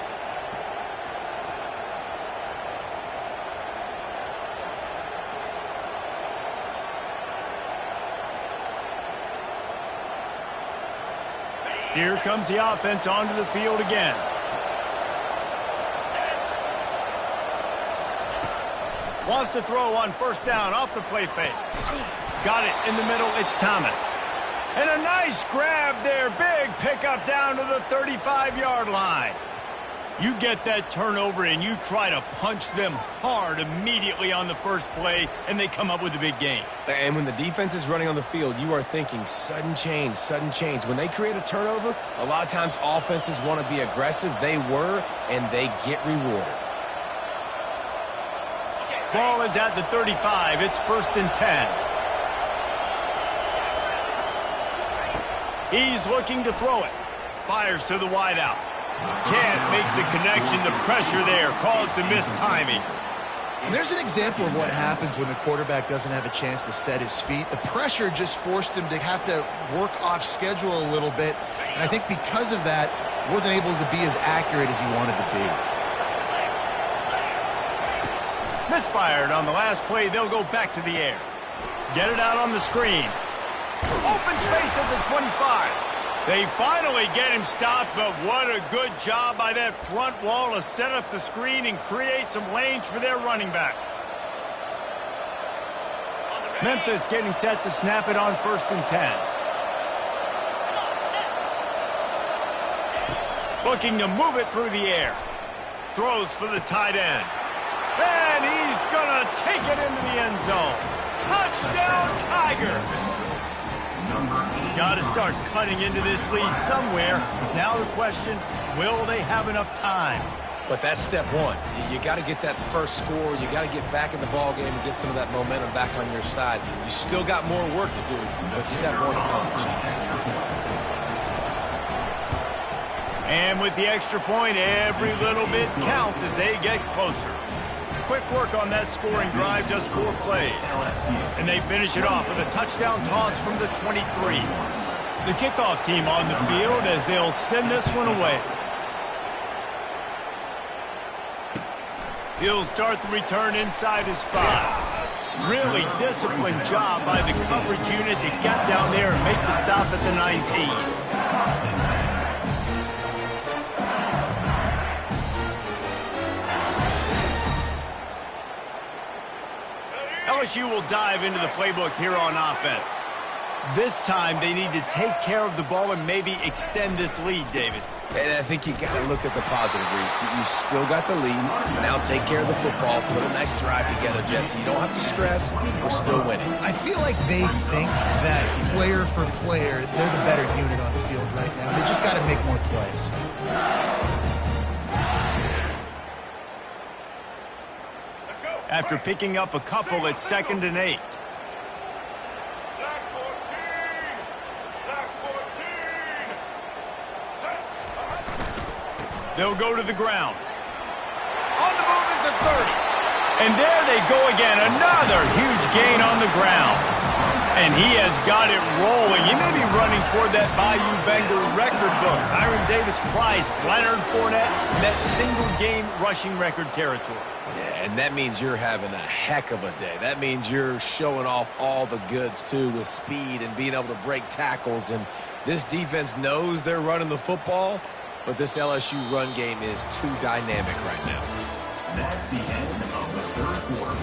S1: Here comes the offense onto the field again. Wants to throw on 1st down off the play fake. Got it in the middle. It's Thomas. And a nice grab there. Big pickup down to the 35-yard line. You get that turnover and you try to punch them hard immediately on the first play, and they come up with a big gain.
S2: And when the defense is running on the field, you are thinking sudden change, sudden change. When they create a turnover, a lot of times offenses want to be aggressive. They were, and they get rewarded.
S1: Ball is at the 35. It's 1st and 10. He's looking to throw it. Fires to the wideout. Can't make the connection. The pressure there caused the missed timing.
S3: And there's an example of what happens when the quarterback doesn't have a chance to set his feet. The pressure just forced him to have to work off schedule a little bit. And I think because of that, he wasn't able to be as accurate as he wanted to be.
S1: Misfired on the last play. They'll go back to the air. Get it out on the screen. Open space at the 25. They finally get him stopped, but what a good job by that front wall to set up the screen and create some lanes for their running back. Memphis getting set to snap it on 1st and 10. Looking to move it through the air. Throws for the tight end. And he's going to take it into the end zone. Touchdown, Tiger! Got to start cutting into this lead somewhere. Now the question, will they have enough time?
S2: But that's step one. You got to get that first score. You got to get back in the ball game and get some of that momentum back on your side. You still got more work to do, but step one accomplished.
S1: And with the extra point, every little bit counts as they get closer. Quick work on that scoring drive, just 4 plays. And they finish it off with a touchdown toss from the 23. The kickoff team on the field as they'll send this one away. He'll start the return inside his 5. Really disciplined job by the coverage unit to get down there and make the stop at the 19. LSU will dive into the playbook here on offense. This time, they need to take care of the ball and maybe extend this lead, David.
S2: And I think you got to look at the positive, Reese. You still got the lead. Now take care of the football. Put a nice drive together, Jesse. You don't have to stress. We're still winning.
S3: I feel like they think that player for player, they're the better unit on the field right now. They just got to make more plays.
S1: After picking up a couple, it's 2nd and 8. They'll go to the ground. On the move is the 30. And there they go again. Another huge gain on the ground. And he has got it rolling. He may be running toward that Bayou Bengal record book. Hiram Davis Price, Leonard Fournette, that single-game rushing record territory.
S2: Yeah, and that means you're having a heck of a day. That means you're showing off all the goods, too, with speed and being able to break tackles. And this defense knows they're running the football, but this LSU run game is too dynamic right now.
S4: That's the end of the third quarter.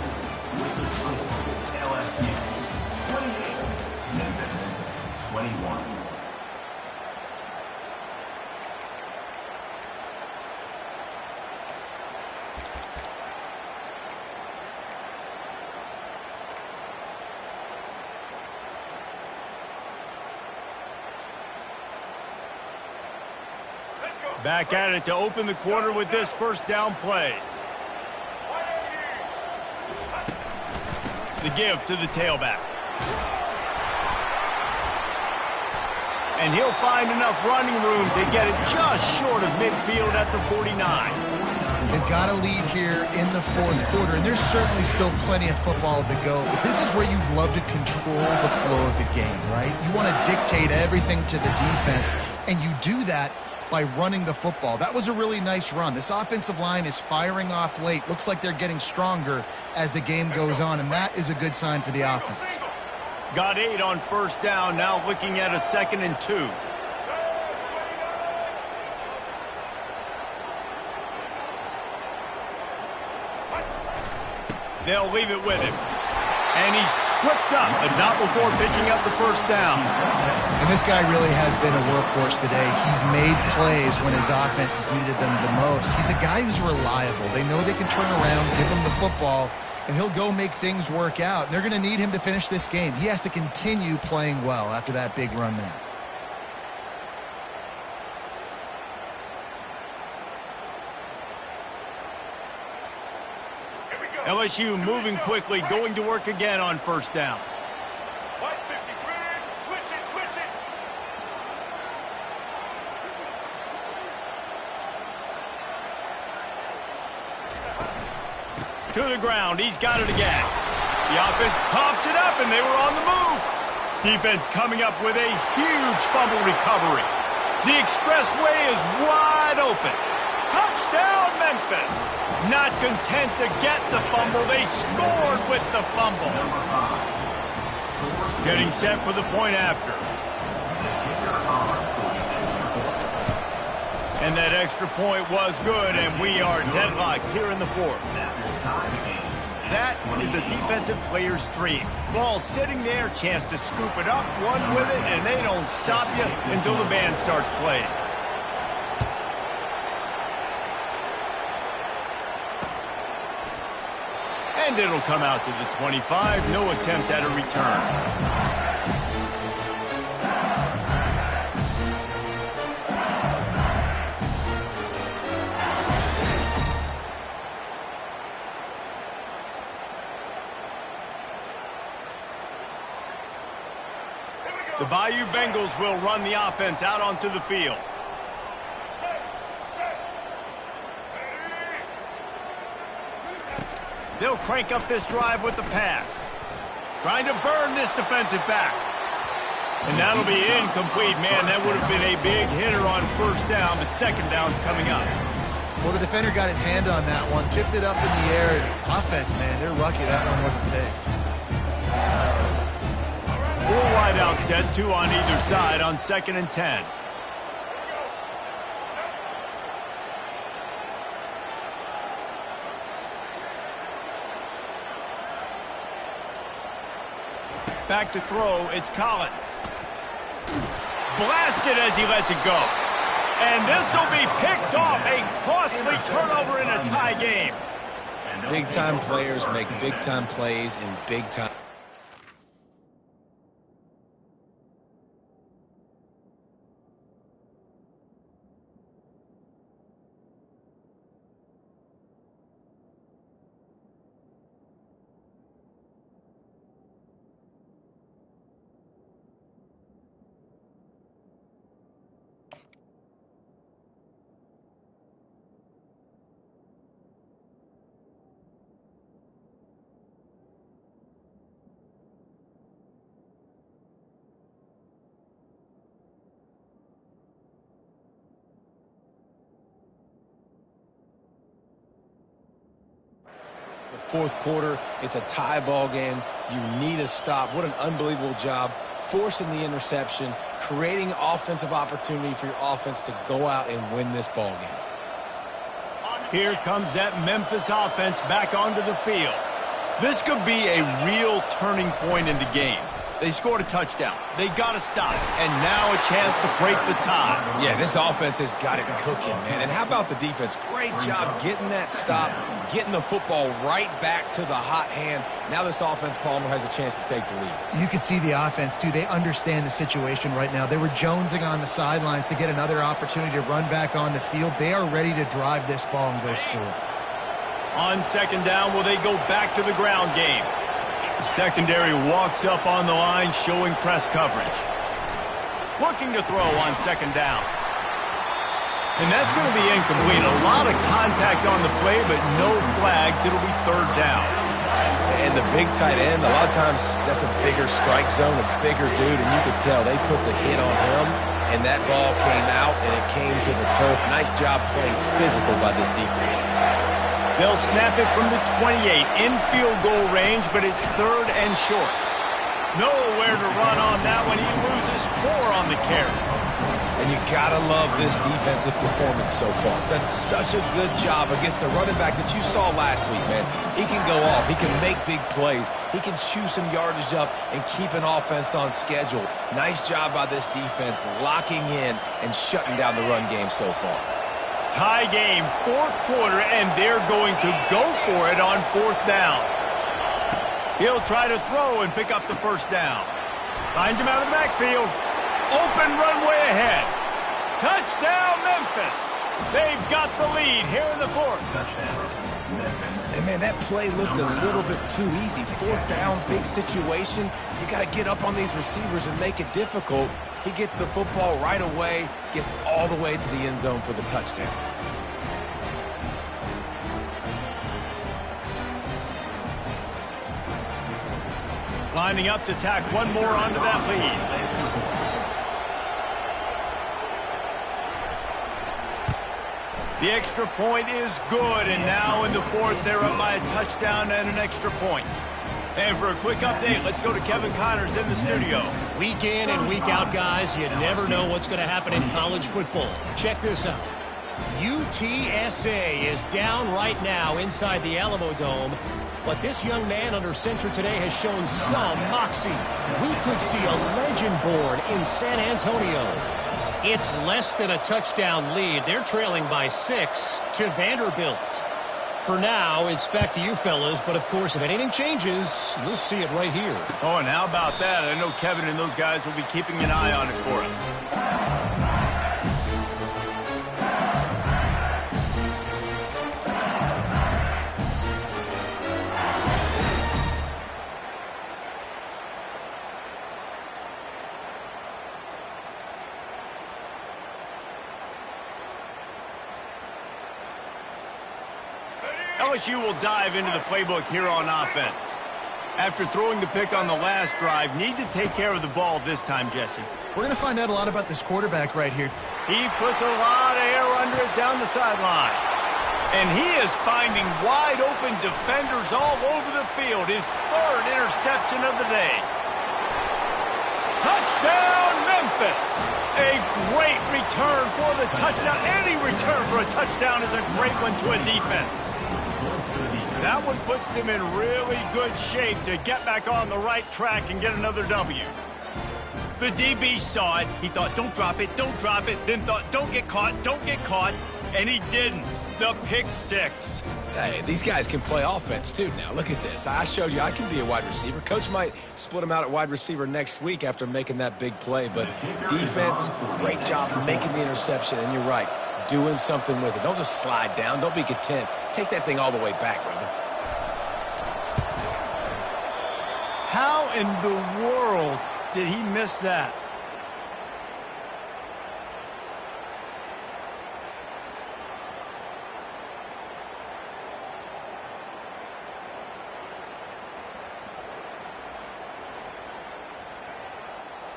S4: With the score, LSU 28, Memphis 21.
S1: Back at it to open the quarter with this first down play. The give to the tailback. And he'll find enough running room to get it just short of midfield at the 49.
S3: They've got a lead here in the fourth quarter, and there's certainly still plenty of football to go. But this is where you'd love to control the flow of the game, right? You want to dictate everything to the defense, and you do that by running the football. That was a really nice run. This offensive line is firing off late. Looks like they're getting stronger as the game goes on, and that is a good sign for the offense.
S1: Got 8 on first down, now looking at a 2nd and 2. They'll leave it with him. And he's tripped up, but not before picking up the first down.
S3: And this guy really has been a workhorse today. He's made plays when his offense has needed them the most. He's a guy who's reliable. They know they can turn around, give him the football, and he'll go make things work out. And they're going to need him to finish this game. He has to continue playing well after that big run there.
S1: LSU moving quickly, going to work again on first down. To the ground, he's got it again. The offense coughs it up, and they were on the move. Defense coming up with a huge fumble recovery. The expressway is wide open. Touchdown, Memphis. Not content to get the fumble, they scored with the fumble. Getting set for the point after. And that extra point was good, and we are deadlocked here in the fourth. That is a defensive player's dream. Ball sitting there, chance to scoop it up, run with it, and they don't stop you until the band starts playing. And it'll come out to the 25. No attempt at a return. The Bayou Bengals will run the offense out onto the field. They'll crank up this drive with the pass. Trying to burn this defensive back. And that'll be incomplete. Man, that would have been a big hitter on first down, but second down's coming up.
S3: Well, the defender got his hand on that one, tipped it up in the air. Offense, man, they're lucky that one wasn't faked.
S1: 4 wide out set, 2 on either side on 2nd and 10. Back to throw, it's Collins. Blasted as he lets it go. And this will be picked off. A costly turnover in a tie game.
S2: Big-time players make big-time plays in big-time. Fourth quarter, it's a tie ball game. You need a stop. What an unbelievable job forcing the interception, creating offensive opportunity for your offense to go out and win this ball game.
S1: Here comes that Memphis offense back onto the field. This could be a real turning point in the game. They scored a touchdown. They got a stop. And now a chance to break the tie.
S2: Yeah, this offense has got it cooking, man. And how about the defense? Great job getting that stop, getting the football right back to the hot hand. Now this offense, Palmer, has a chance to take the lead.
S3: You can see the offense, too. They understand the situation right now. They were jonesing on the sidelines to get another opportunity to run back on the field. They are ready to drive this ball and go score.
S1: On second down, will they go back to the ground game? The secondary walks up on the line, showing press coverage. Looking to throw on second down. And that's going to be incomplete. A lot of contact on the play, but no flags. It'll be third down.
S2: And the big tight end, a lot of times that's a bigger strike zone, a bigger dude, and you could tell they put the hit on him, and that ball came out, and it came to the turf. Nice job playing physical by this defense.
S1: They'll snap it from the 28 in field goal range, but it's third and short. Nowhere to run on that one. He loses 4 on the carry.
S2: And you gotta love this defensive performance so far. Done such a good job against the running back that you saw last week, man. He can go off. He can make big plays. He can chew some yardage up and keep an offense on schedule. Nice job by this defense locking in and shutting down the run game so far.
S1: Tie game, fourth quarter, and they're going to go for it on fourth down. He'll try to throw and pick up the first down. Finds him out of the backfield. Open runway ahead. Touchdown, Memphis. They've got the lead here in the fourth.
S2: And, man, that play looked a little bit too easy. Fourth down, big situation. You got to get up on these receivers and make it difficult. He gets the football right away, gets all the way to the end zone for the touchdown.
S1: Lining up to tack one more onto that lead. The extra point is good, and now in the fourth, they're up by a touchdown and an extra point. And for a quick update, let's go to Kevin Connors in the studio.
S5: Week in and week out, guys, you never know what's going to happen in college football. Check this out. UTSA is down right now inside the Alamo Dome, but this young man under center today has shown some moxie. We could see a legend born in San Antonio. It's less than a touchdown lead. They're trailing by 6 to Vanderbilt. For now, it's back to you fellas, but of course, if anything changes, you'll see it right here.
S1: Oh, and how about that? I know Kevin and those guys will be keeping an eye on it for us. LSU will dive into the playbook here on offense. After throwing the pick on the last drive, need to take care of the ball this time, Jesse.
S3: We're going to find out a lot about this quarterback right here.
S1: He puts a lot of air under it down the sideline. And he is finding wide open defenders all over the field. His third interception of the day. Touchdown, Memphis! A great return for the touchdown. Any return for a touchdown is a great one to a defense. That that one puts them in really good shape to get back on the right track and get another W. The DB saw it. He thought, don't drop it, then thought, don't get caught, and he didn't. The pick six.
S2: Hey, these guys can play offense, too, now. Look at this. I showed you I can be a wide receiver. Coach might split him out at wide receiver next week after making that big play, but defense, great job making the interception, and you're right, doing something with it. Don't just slide down. Don't be content. Take that thing all the way back, brother.
S1: How in the world did he miss that?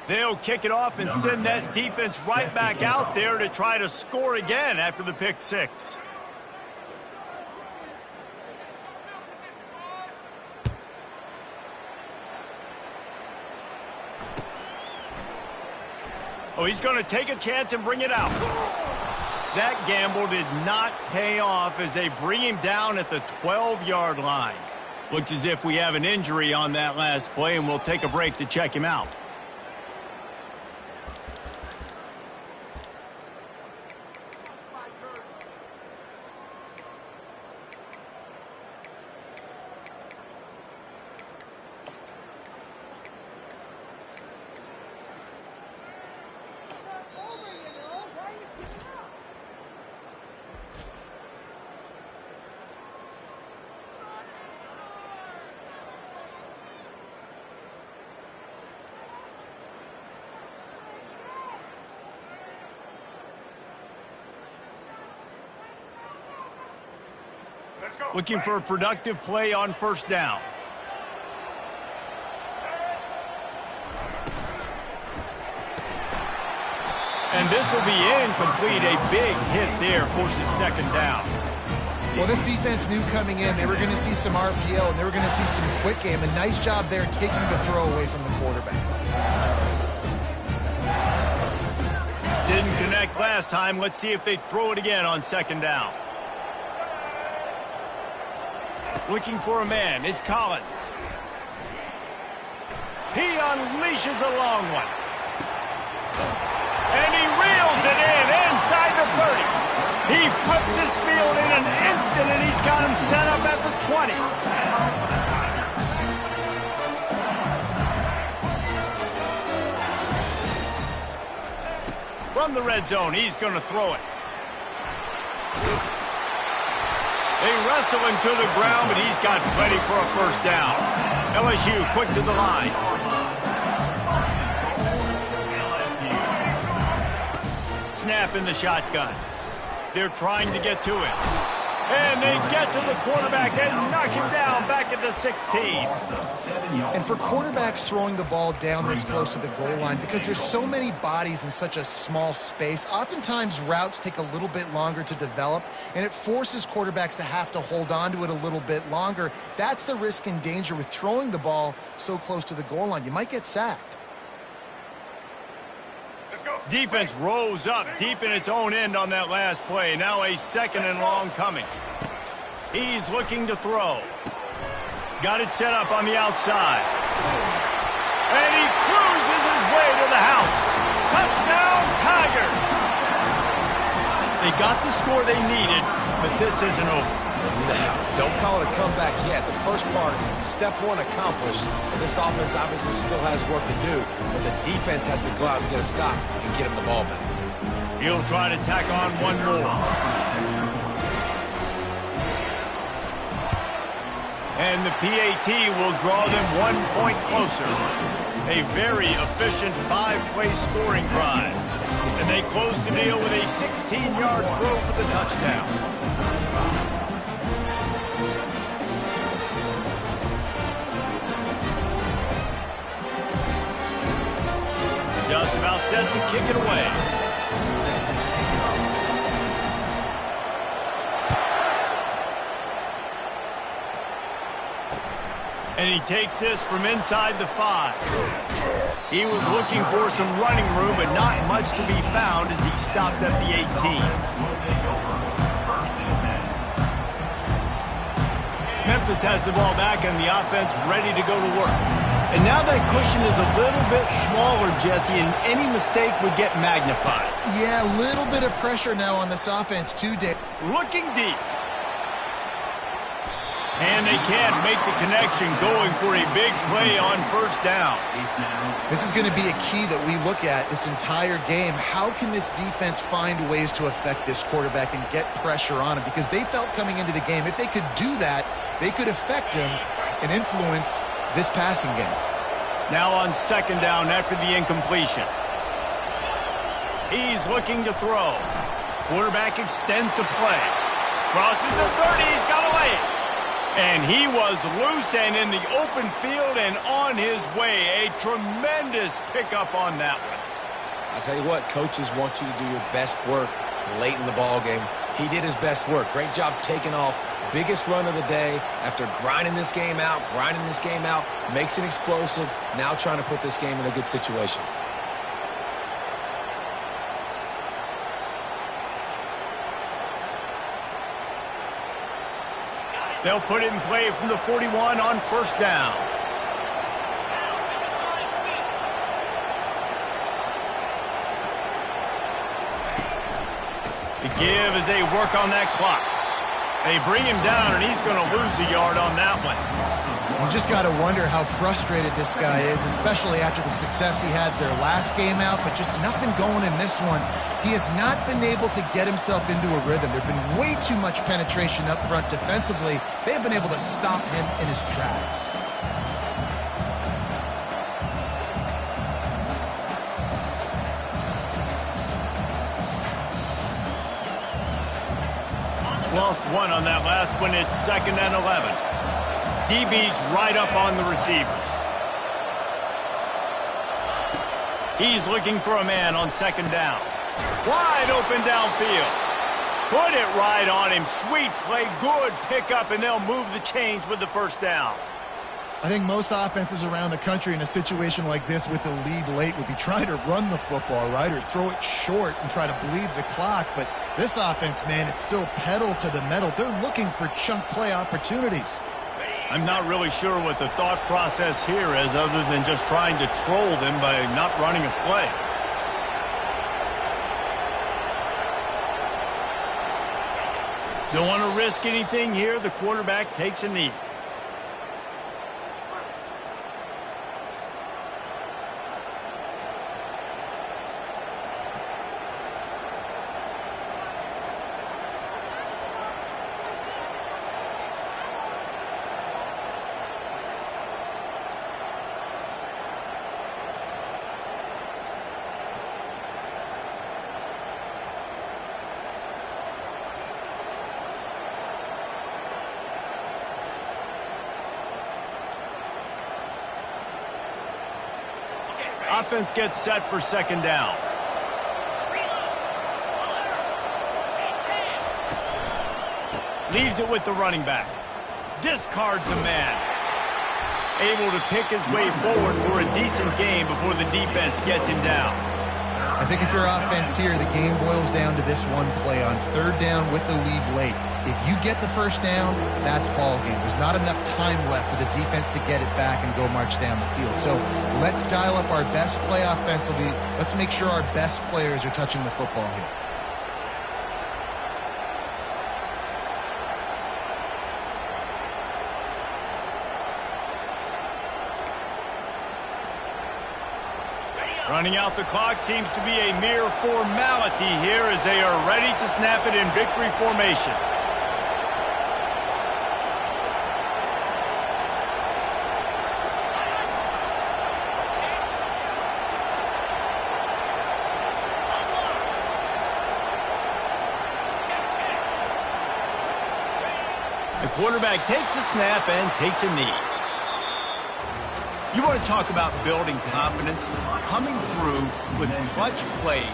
S1: They'll kick it off and send that defense right back out there to try to score again after the pick six. Oh, he's going to take a chance and bring it out. That gamble did not pay off as they bring him down at the 12-yard line. Looks as if we have an injury on that last play, and we'll take a break to check him out. Looking for a productive play on first down. And this will be incomplete. A big hit there forces second down.
S3: Well, this defense knew coming in they were going to see some RPO and they were going to see some quick game. A nice job there taking the throw away from the quarterback.
S1: Didn't connect last time. Let's see if they throw it again on second down. Looking for a man. It's Collins. He unleashes a long one. And he reels it in inside the 30. He flips his field in an instant, and he's got him set up at the 20. From the red zone, he's going to throw it. They wrestle him to the ground, but he's got plenty for a first down. LSU quick to the line. Snap in the shotgun. They're trying to get to him. And they get to the quarterback and knock him down back at the 16.
S3: And for quarterbacks throwing the ball down this close to the goal line, because there's so many bodies in such a small space, oftentimes routes take a little bit longer to develop, and it forces quarterbacks to have to hold on to it a little bit longer. That's the risk and danger with throwing the ball so close to the goal line. You might get sacked.
S1: Defense rose up deep in its own end on that last play. Now a second and long coming. He's looking to throw. Got it set up on the outside. And he cruises his way to the house. Touchdown, Tigers! They got the score they needed, but this isn't over.
S2: Now, don't call it a comeback yet. The first part, step one accomplished. This offense obviously still has work to do, but the defense has to go out and get a stop and get him the ball back.
S1: He'll try to tack on one more. And the PAT will draw them 1 point closer. A very efficient 5-play scoring drive. And they close the deal with a 16-yard throw for the touchdown. Just about set to kick it away. And he takes this from inside the 5. He was looking for some running room, but not much to be found as he stopped at the 18. Memphis has the ball back and the offense ready to go to work. And now that cushion is a little bit smaller, Jesse, and any mistake would get magnified.
S3: Yeah, a little bit of pressure now on this offense too, Dave.
S1: Looking deep. And they can't make the connection, going for a big play on first down.
S3: This is going to be a key that we look at this entire game. How can this defense find ways to affect this quarterback and get pressure on him? Because they felt coming into the game, if they could do that, they could affect him and influence this passing game.
S1: Now on second down after the incompletion. He's looking to throw. Quarterback extends the play. Crosses the 30, he's got away. And he was loose and in the open field and on his way. A tremendous pickup on that one.
S2: I'll tell you what, coaches want you to do your best work late in the ball game. He did his best work. Great job taking off. Biggest run of the day after grinding this game out, makes it explosive, now trying to put this game in a good situation.
S1: They'll put it in play from the 41 on first down. The give as they work on that clock. They bring him down, and he's going to lose a yard on that one.
S3: You just got to wonder how frustrated this guy is, especially after the success he had their last game out, but just nothing going in this one. He has not been able to get himself into a rhythm. There's been way too much penetration up front defensively. They have been able to stop him in his tracks.
S1: Lost one on that last one. It's 2nd and 11. DB's right up on the receivers. He's looking for a man on second down. Wide open downfield. Put it right on him. Sweet play, good pickup, and they'll move the chains with the first down.
S3: I think most offenses around the country in a situation like this with the lead late would be trying to run the football, right, or throw it short and try to bleed the clock. But this offense, man, it's still pedal to the metal. They're looking for chunk play opportunities.
S1: I'm not really sure what the thought process here is other than just trying to troll them by not running a play. Don't want to risk anything here. The quarterback takes a knee. Offense gets set for second down. Leaves it with the running back. Discards a man. Able to pick his way forward for a decent game before the defense gets him down.
S3: I think if you're offense here, the game boils down to this one play on third down with the lead late. If you get the first down, that's ball game. There's not enough time left for the defense to get it back and go march down the field. So let's dial up our best play offensively. Let's make sure our best players are touching the football here.
S1: Running out the clock seems to be a mere formality here as they are ready to snap it in victory formation. The quarterback takes a snap and takes a knee. You want to talk about building confidence? Coming through with clutch plays,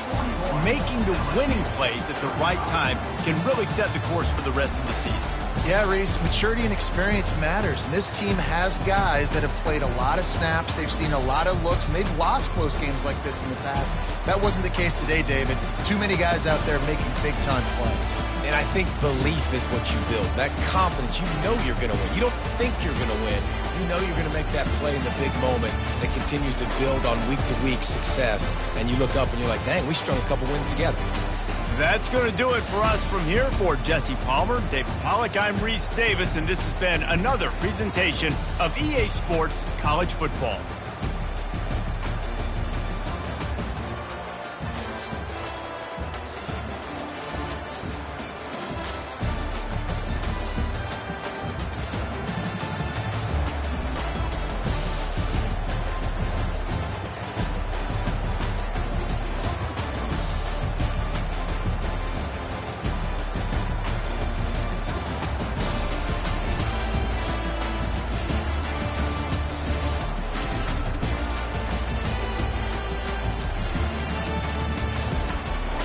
S1: making the winning plays at the right time can really set the course for the rest of the season.
S3: Yeah, Reese, maturity and experience matters, and this team has guys that have played a lot of snaps, they've seen a lot of looks, and they've lost close games like this in the past. That wasn't the case today, David. Too many guys out there making big-time plays.
S2: And I think belief is what you build. That confidence, you know you're going to win. You don't think you're going to win. You know you're going to make that play in the big moment that continues to build on week-to-week success. And you look up and you're like, dang, we strung a couple wins together.
S1: That's going to do it for us from here. For Jesse Palmer, David Pollack, I'm Reese Davis, and this has been another presentation of EA Sports College Football.